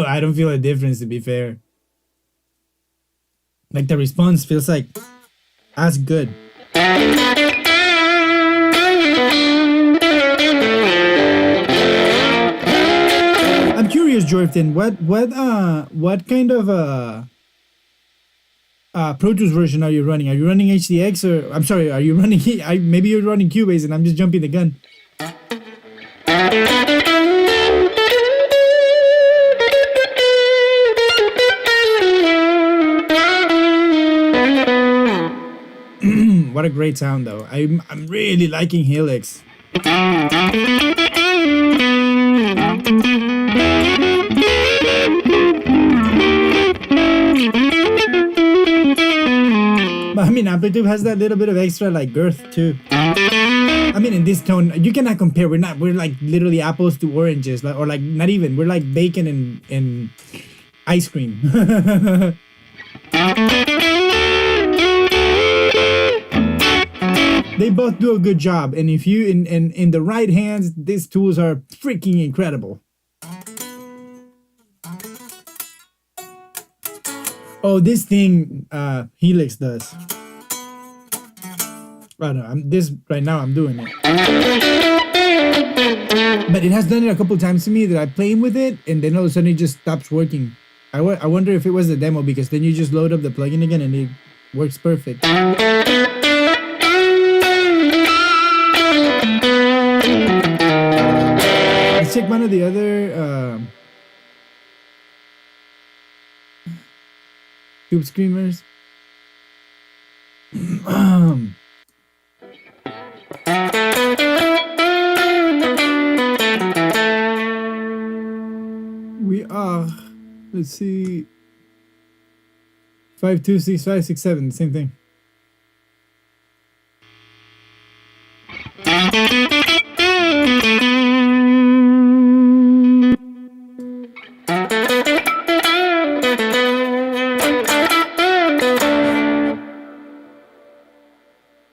I don't feel a difference, to be fair. Like the response feels like as good. I'm curious, Jordan, what kind of Pro Tools version are you running? Are you running HDX, or I'm sorry, are you running maybe you're running Cubase and I'm just jumping the gun. What a great sound, though. I'm really liking Helix. But I mean, Amplitude has that little bit of extra like girth too. I mean, in this tone, you cannot compare. We're like literally apples to oranges, or like not even. We're like bacon and ice cream. They both do a good job, and if you in the right hands, these tools are freaking incredible. Oh, this thing Helix does. I don't know. This right now I'm doing it, but it has done it a couple times to me that I'm playing with it, and then all of a sudden it just stops working. I wonder if it was the demo, because then you just load up the plugin again and it works perfect. Let's check one of the other Tube Screamers. We are, let's see, 5, 2, 6, 5, 6, 7, same thing.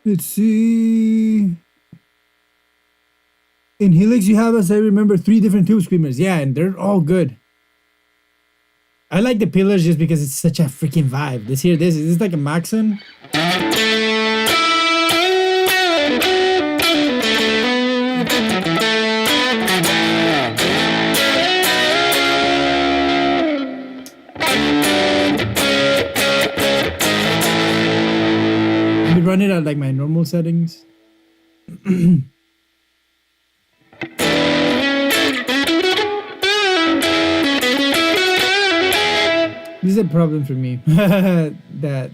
Let's see. In Helix, you have, as I remember, 3 different Tube Screamers. Yeah, and they're all good. I like the pillars just because it's such a freaking vibe. This is like a Maxon. run it at like my normal settings. This is a problem for me. That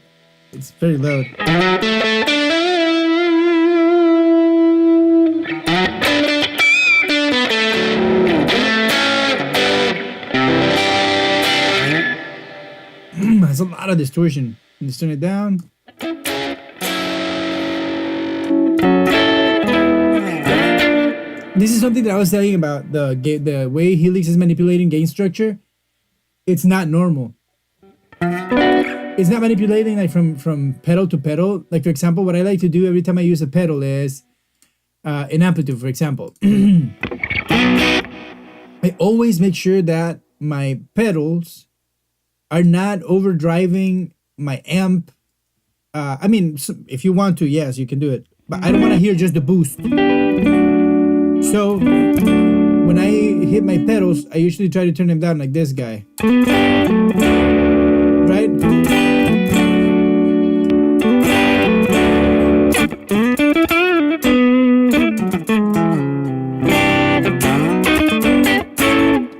it's very loud. There's a lot of distortion. Let's turn it down. This is something that I was telling about the way Helix is manipulating gain structure. It's not normal. It's not manipulating like from pedal to pedal. Like for example, what I like to do every time I use a pedal is in amplitude, for example. I always make sure that my pedals are not overdriving my amp. I mean, if you want to, yes, you can do it. But I don't want to hear just the boost. So when I hit my pedals, I usually try to turn them down like this guy. Right?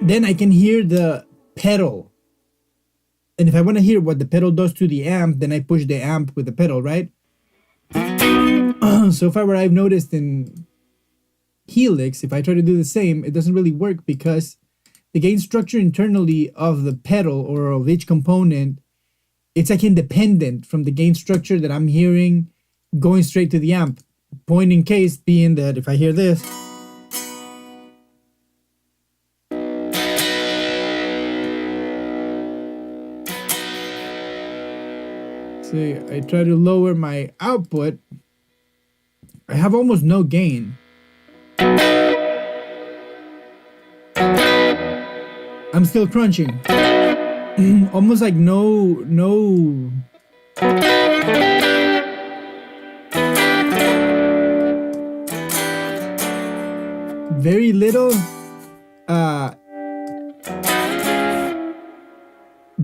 Then I can hear the pedal. And if I want to hear what the pedal does to the amp, then I push the amp with the pedal, right? So far what I've noticed in Helix, if I try to do the same, it doesn't really work because the gain structure internally of the pedal or of each component, it's like independent from the gain structure that I'm hearing going straight to the amp. Point in case being that if I hear this, see, I try to lower my output, I have almost no gain. I'm still crunching. Almost like no. Very little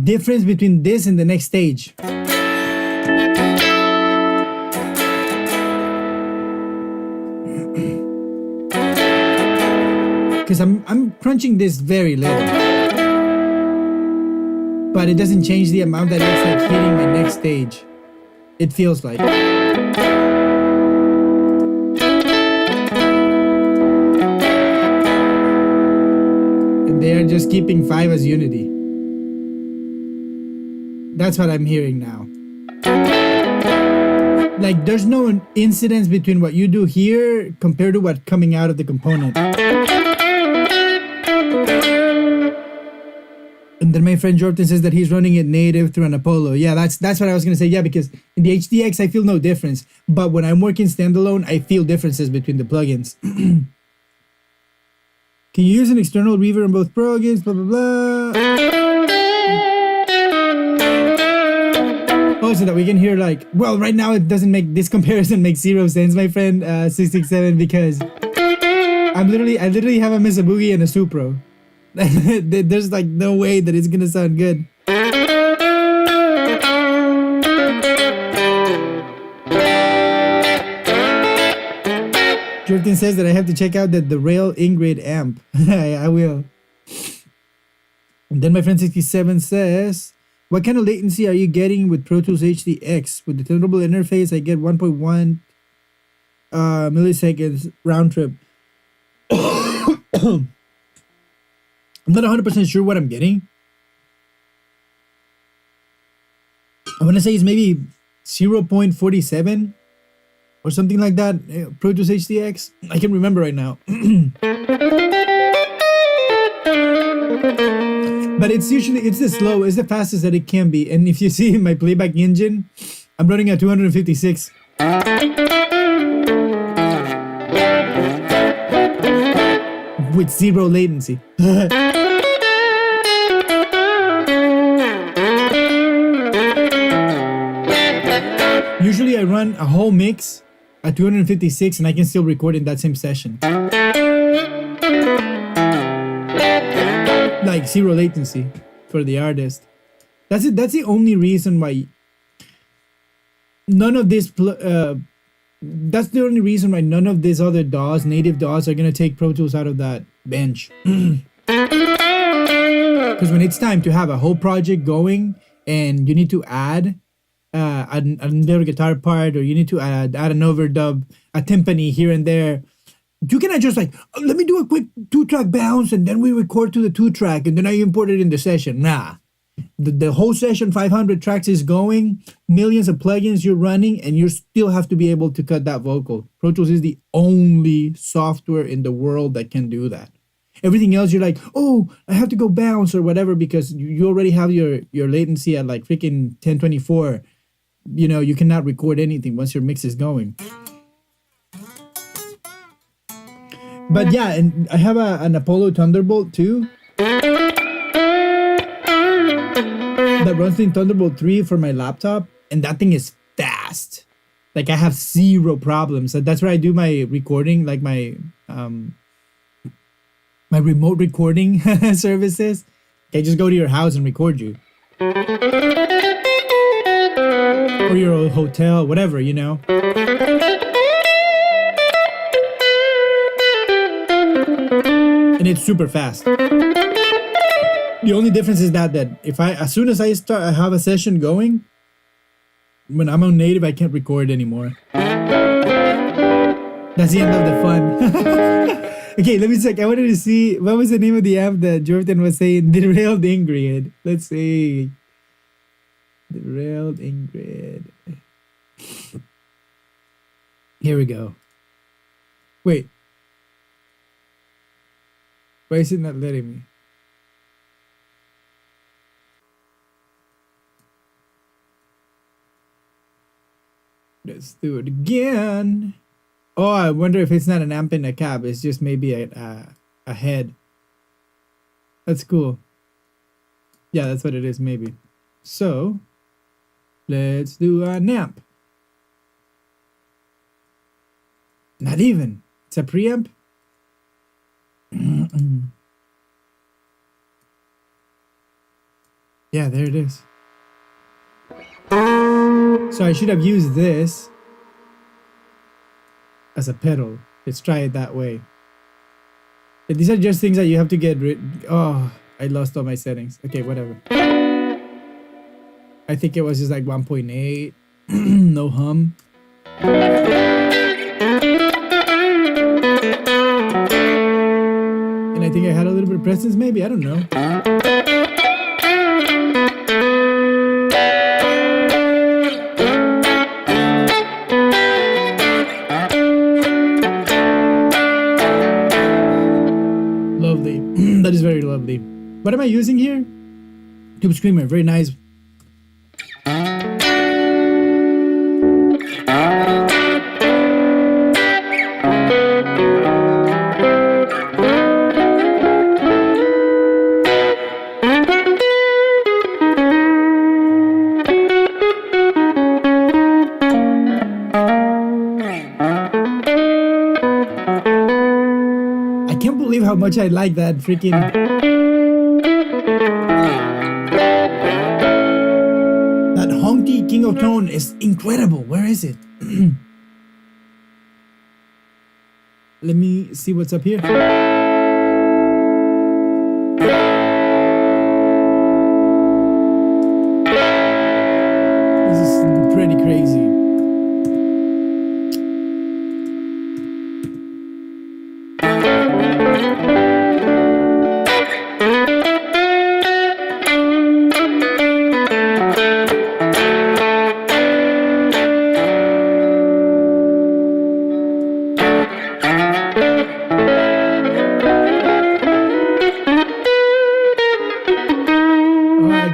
difference between this and the next stage. Because I'm crunching this very little, but it doesn't change the amount that it's like hitting my next stage. It feels like. And they are just keeping 5 as unity. That's what I'm hearing now. Like there's no incidence between what you do here compared to what's coming out of the component. And then my friend Jordan says that he's running it native through an Apollo. Yeah, that's what I was gonna say. Yeah, because in the HDX I feel no difference, but when I'm working standalone, I feel differences between the plugins. Can you use an external reverb on both plugins? Blah blah blah. Oh, so that we can hear like, well, right now it doesn't make this comparison make 0 sense, my friend 667, because I literally have a Mesa Boogie and a Supro. There's like no way that it's gonna sound good. Jordan says that I have to check out the Rail Ingrid amp. I will. And then my friend 67 says, what kind of latency are you getting with Pro Tools HDX? With the tunable interface, I get 1.1 milliseconds round trip. I'm not 100% sure what I'm getting. I want to say it's maybe 0.47 or something like that. Pro Tools HDX. I can't remember right now. But it's the slow, it's the fastest that it can be. And if you see my playback engine, I'm running at 256. With 0 latency. Usually I run a whole mix at 256 and I can still record in that same session. Like 0 latency for the artist. That's it. That's the only reason why. none of this. That's the only reason why none of these other DAWs, native DAWs, are gonna take Pro Tools out of that bench. Because when it's time to have a whole project going and you need to add a little guitar part, or you need to add an overdub, a timpani here and there, you cannot just like, oh, let me do a quick 2-track bounce and then we record to the 2-track and then I import it in the session. Nah. The whole session, 500 tracks is going, millions of plugins you're running, and you still have to be able to cut that vocal. Pro Tools is the only software in the world that can do that. Everything else, you're like, oh, I have to go bounce or whatever, because you already have your latency at like freaking 1024. You know, you cannot record anything once your mix is going. But yeah, and I have an Apollo Thunderbolt too. That runs in Thunderbolt 3 for my laptop, and that thing is fast. Like, I have zero problems. That's where I do my recording, like my my remote recording services. I just go to your house and record you. Or your hotel, whatever, you know. And it's super fast. The only difference is that if as soon as I have a session going, when I'm on native, I can't record anymore. That's the end of the fun. Okay, let me check. I wanted to see, what was the name of the app that Jordan was saying? Derailed Ingrid. Let's see. Derailed Ingrid. Here we go. Wait. Why is it not letting me? Let's do it again. Oh, I wonder if it's not an amp in a cab. It's just maybe a head. That's cool. Yeah, that's what it is, maybe. So, let's do an amp. Not even. It's a preamp. Yeah, there it is. So I should have used this as a pedal. Let's try it that way. But these are just things that you have to get rid. Oh, I lost all my settings. Okay, whatever. I think it was just like 1.8. No hum. And I think I had a little bit of presence, maybe. I don't know. That is very lovely. What am I using here? Tube Screamer, very nice. How much I like that freaking that honky King of Tone is incredible. Where is it? Let me see what's up here. This is pretty crazy.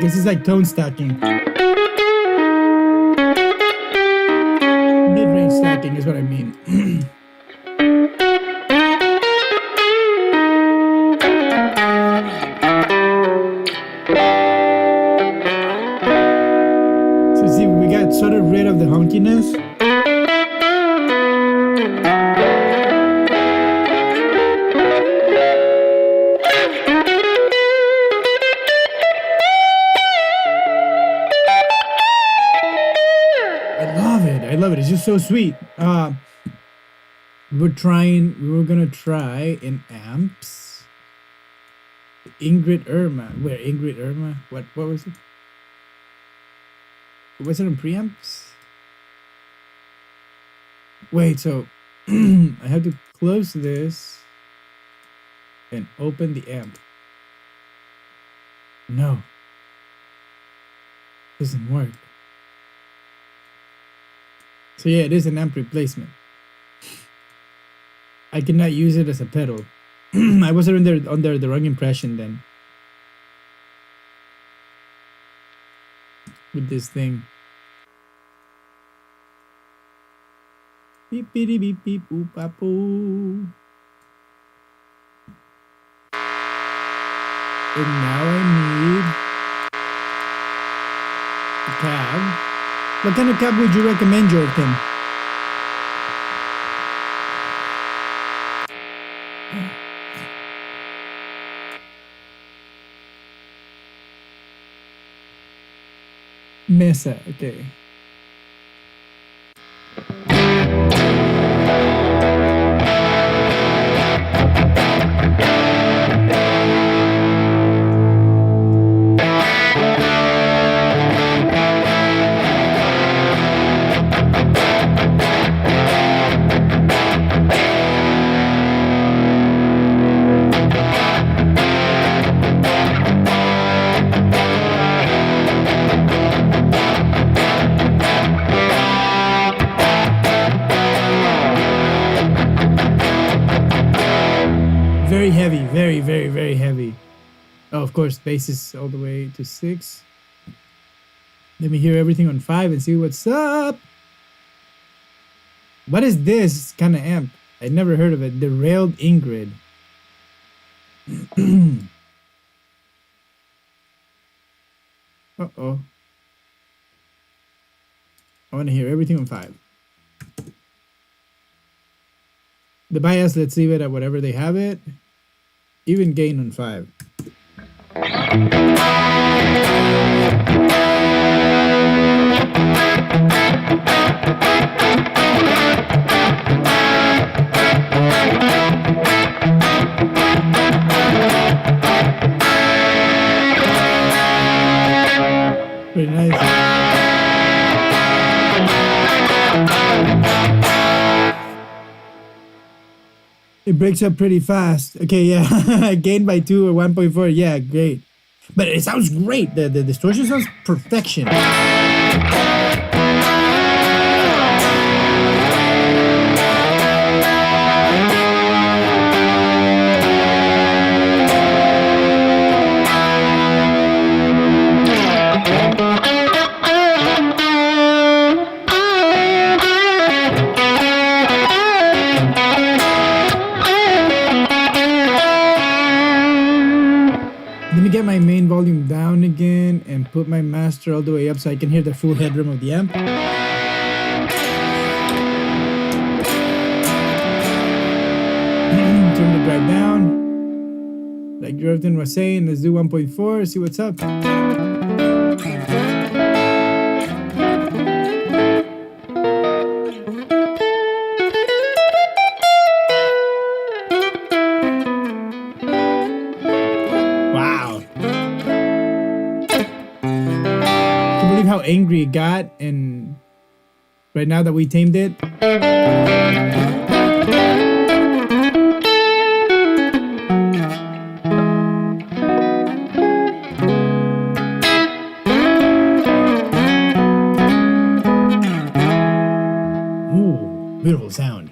This is like tone stacking. Mid-range stacking is what I mean. So see, we got sort of rid of the honkiness. love it. I love it. It's just so sweet. We were gonna try in amps. Ingrid Irma. Where Ingrid Irma? What was it? Was it in preamps? Wait, so I have to close this and open the amp. No. Doesn't work. So yeah, it is an amp replacement. I cannot use it as a pedal. I was under the wrong impression then. With this thing. Beep beep beep beep boop bop boo. And now I need a cab. What kind of cab would you recommend, Jordan? Mesa, okay. Very heavy, very heavy. Oh, of course, bass is all the way to 6. Let me hear everything on 5 and see what's up. What is this kind of amp? I never heard of it. Derailed Ingrid. Uh-oh. I want to hear everything on 5. The bias, let's leave it at whatever they have it. Even gain on 5. Pretty nice. It breaks up pretty fast. Okay, yeah. Gain by 2 or 1.4. Yeah, great. But it sounds great. The distortion sounds perfection. Let me get my main volume down again and put my master all the way up so I can hear the full headroom of the amp. Turn the drive down. Like Jordan was saying, let's do 1.4, see what's up. How angry it got, and right now that we tamed it, ooh, beautiful sound.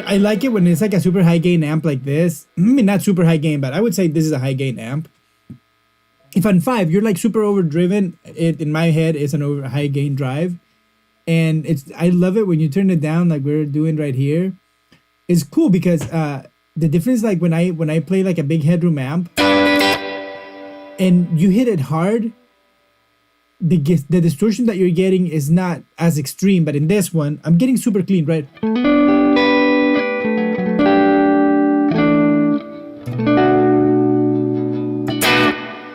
I like it when it's like a super high gain amp like this. I mean, not super high gain, but I would say this is a high gain amp. If on 5 you're like super overdriven, it in my head is an high gain drive, and I love it when you turn it down like we're doing right here. It's cool because the difference, like when I play like a big headroom amp and you hit it hard, the distortion that you're getting is not as extreme, but in this one, I'm getting super clean, right?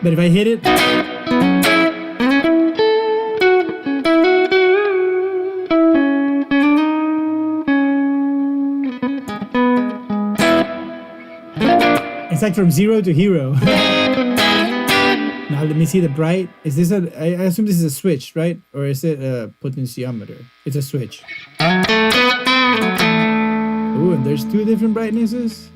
But if I hit it, it's like from 0 to hero. Now let me see the bright. Is this a? I assume this is a switch, right? Or is it a potentiometer? It's a switch. Ooh, and there's 2 different brightnesses.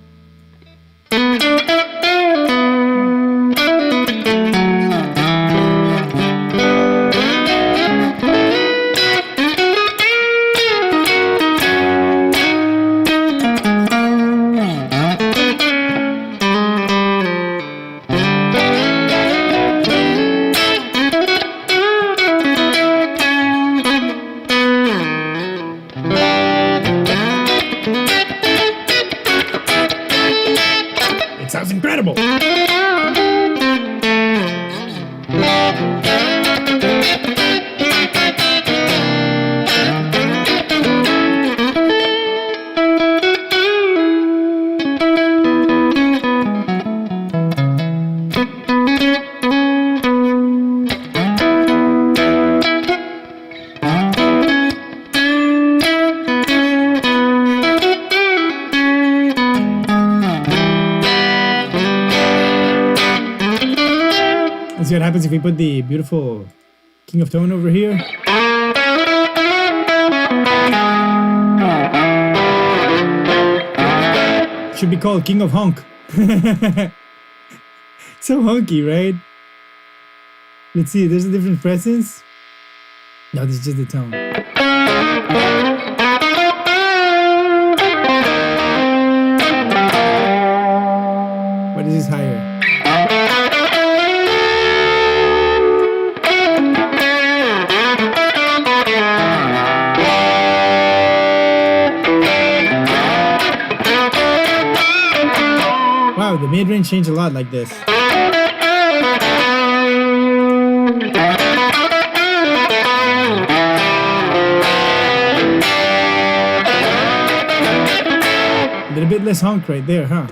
It sounds incredible. Let's see what happens if we put the beautiful King of Tone over here. Should be called King of Honk. So honky, right? Let's see, there's a different presence. No, this is just the tone. What is this higher? Wow, the mid-range changed a lot like this. A little bit less honk right there, huh?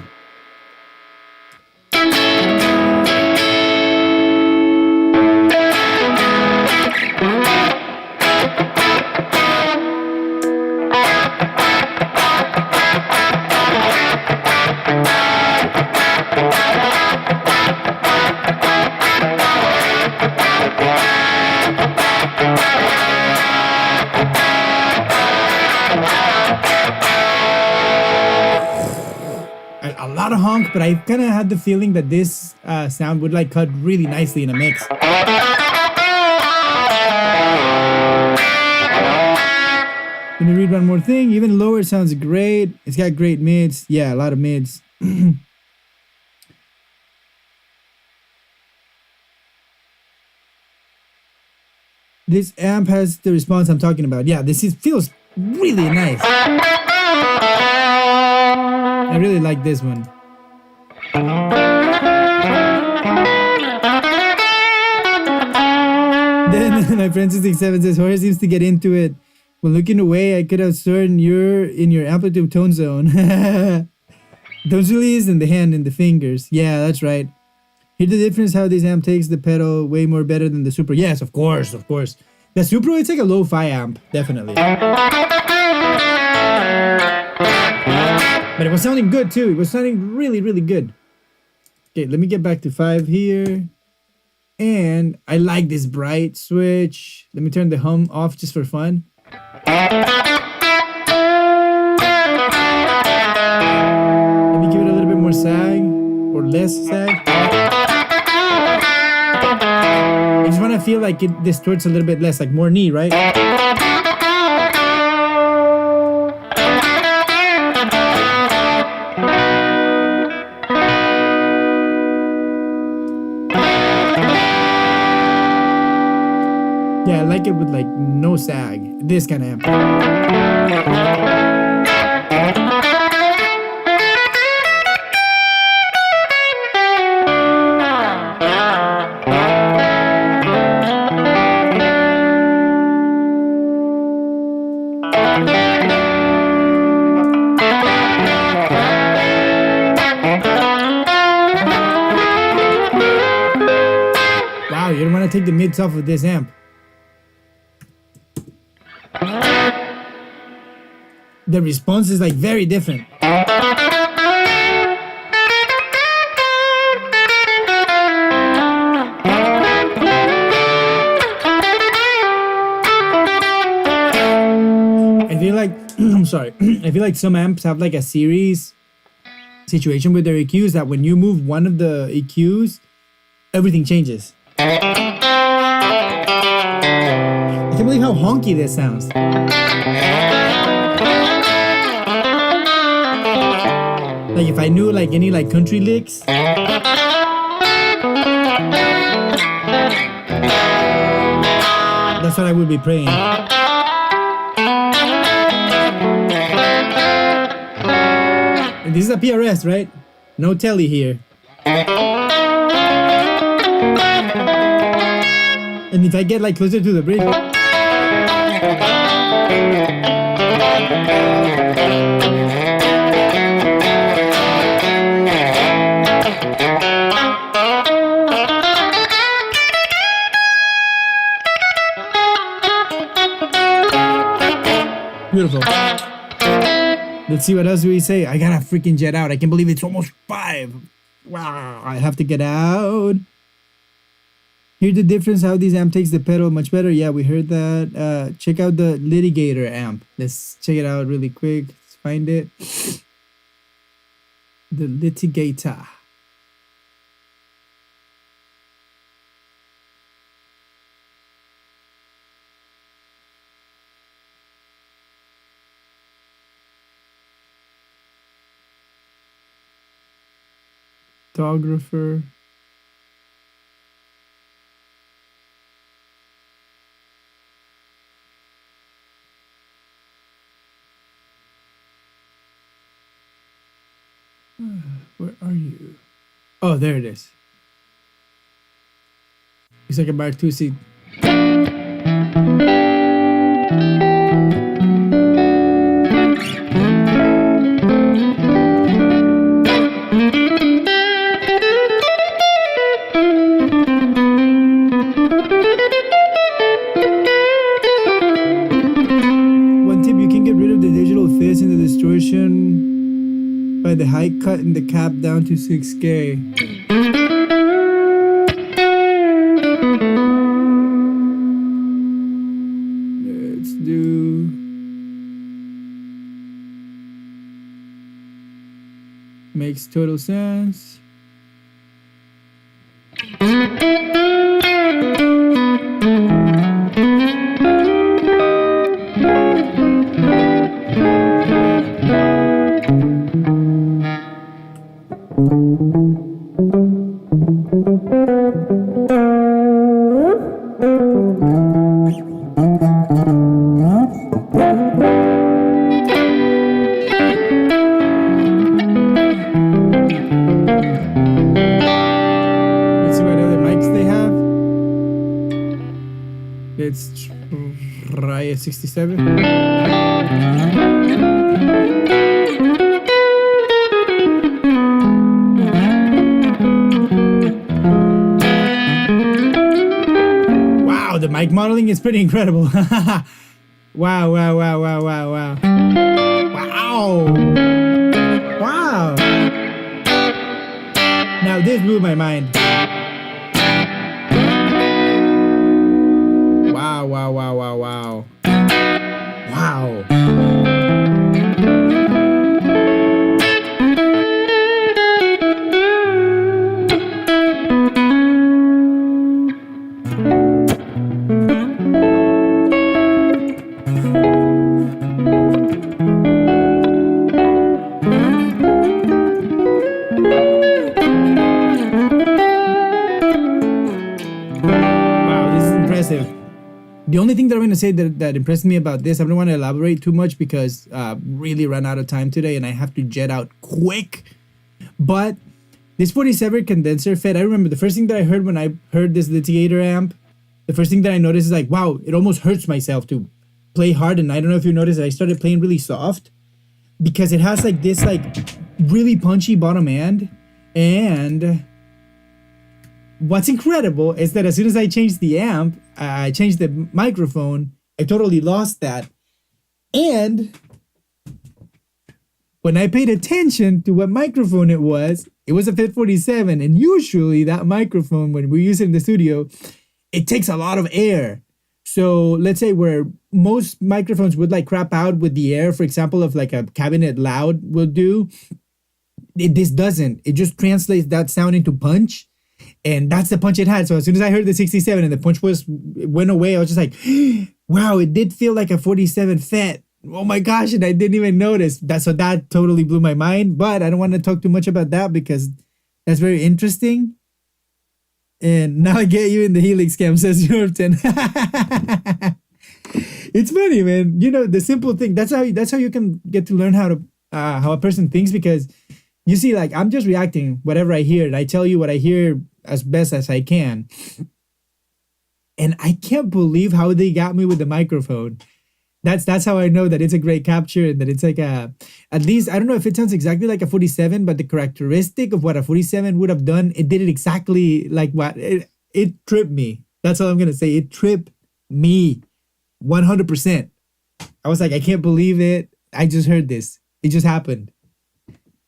A lot of honk, but I kind of had the feeling that this sound would like cut really nicely in a mix. Let me read one more thing. Even lower sounds great. It's got great mids. Yeah, a lot of mids. This amp has the response I'm talking about. Yeah, feels really nice. I really like this one. Then my friend 667 says, Jorge seems to get into it. When looking away, I could have sworn you're in your amplitude tone zone. Tones release and the hand and the fingers. Yeah, that's right. Hear the difference how this amp takes the pedal way more better than the Supro. Yes, of course, of course. The Supro, it's like a lo-fi amp, definitely. But it was sounding good too. It was sounding really, really good. Okay, let me get back to 5 here. And I like this bright switch. Let me turn the hum off just for fun. Let me give it a little bit more sag or less sag. I just want to feel like it distorts a little bit less, like more knee, right? Yeah, I like it with like no sag. This kind of amp. you don't want to take the mids off of this amp. The response is like very different. I feel like I'm sorry. I feel like some amps have like a series situation with their EQs that when you move one of the EQs, everything changes. I can't believe how honky this sounds. Like if I knew like any like country licks, that's what I would be playing. And this is a PRS, right? No telly here. And if I get like closer to the bridge, beautiful. Let's see what else we say. I gotta freaking jet out. I can't believe it's almost 5. Wow, I have to get out. Hear the difference how this amp takes the pedal much better. Yeah, we heard that. Check out the Litigator amp. Let's check it out really quick. Let's find it. The Litigator. Photographer. Where are you? Oh, there it is. It's like a bar 2 seat. One tip, you can get rid of the digital fizz and the distortion by the high cut in the cap down to 6K. Let's do makes total sense. Let's see what other mics they have. Let's try a 67. Wow, the mic modeling is pretty incredible. Wow, wow, wow, wow, wow, wow. Wow. Wow. Now this blew my mind. Wow, wow, wow, wow, wow. Wow. The only thing that I'm going to say that impressed me about this, I don't want to elaborate too much because really ran out of time today and I have to jet out quick. But this 47 condenser fed, I remember the first thing that I heard when I heard this litigator amp, the first thing that I noticed is like, wow, it almost hurts myself to play hard. And I don't know if you noticed, I started playing really soft because it has like this like really punchy bottom end and what's incredible is that as soon as I changed the amp, I changed the microphone, I totally lost that. And when I paid attention to what microphone it was a Fit 47. And usually that microphone, when we use it in the studio, it takes a lot of air. So let's say where most microphones would like crap out with the air, for example, of like a cabinet loud will do, this doesn't. It just translates that sound into punch. And that's the punch it had. So as soon as I heard the 67 and the punch went away, I was just like, wow, it did feel like a 47 Fet. Oh my gosh, and I didn't even notice that. So that totally blew my mind. But I don't want to talk too much about that because that's very interesting. And now I get you in the Helix cam, says Yorton. It's funny, man. You know, the simple thing. That's how you can get to learn how a person thinks, because you see, like, I'm just reacting whatever I hear, and I tell you what I hear as best as I can. And I can't believe how they got me with the microphone. That's how I know that it's a great capture, and that it's like at least, I don't know if it sounds exactly like a 47, but the characteristic of what a 47 would have done, it did it exactly like what it tripped me. That's all I'm going to say. It tripped me 100%. I was like, I can't believe it. I just heard this. It just happened.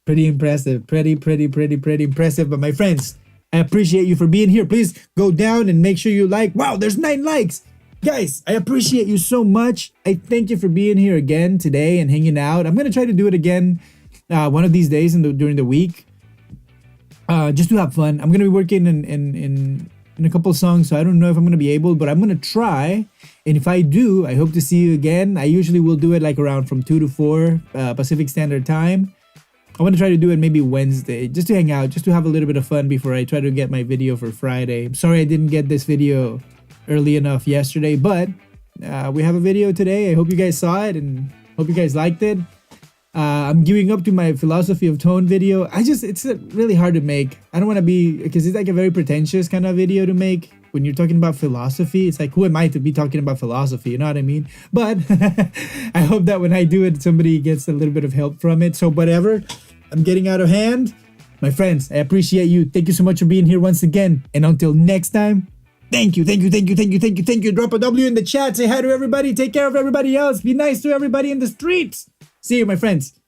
Pretty impressive. Pretty impressive. But my friends, I appreciate you for being here. Please go down and make sure you like. Wow, there's 9 likes. Guys, I appreciate you so much. I thank you for being here again today and hanging out. I'm going to try to do it again one of these days during the week, just to have fun. I'm going to be working in a couple of songs, so I don't know if I'm going to be able, but I'm going to try. And if I do, I hope to see you again. I usually will do it like around from 2 to 4 Pacific Standard Time. I want to try to do it maybe Wednesday, just to hang out, just to have a little bit of fun before I try to get my video for Friday. I'm sorry I didn't get this video early enough yesterday, but we have a video today. I hope you guys saw it and hope you guys liked it. I'm giving up to my philosophy of tone video. It's really hard to make. I don't want to be, because it's like a very pretentious kind of video to make. When you're talking about philosophy, it's like, who am I to be talking about philosophy? You know what I mean? But I hope that when I do it, somebody gets a little bit of help from it. So whatever, I'm getting out of hand. My friends, I appreciate you. Thank you so much for being here once again. And until next time, thank you. Drop a W in the chat. Say hi to everybody. Take care of everybody else. Be nice to everybody in the streets. See you, my friends.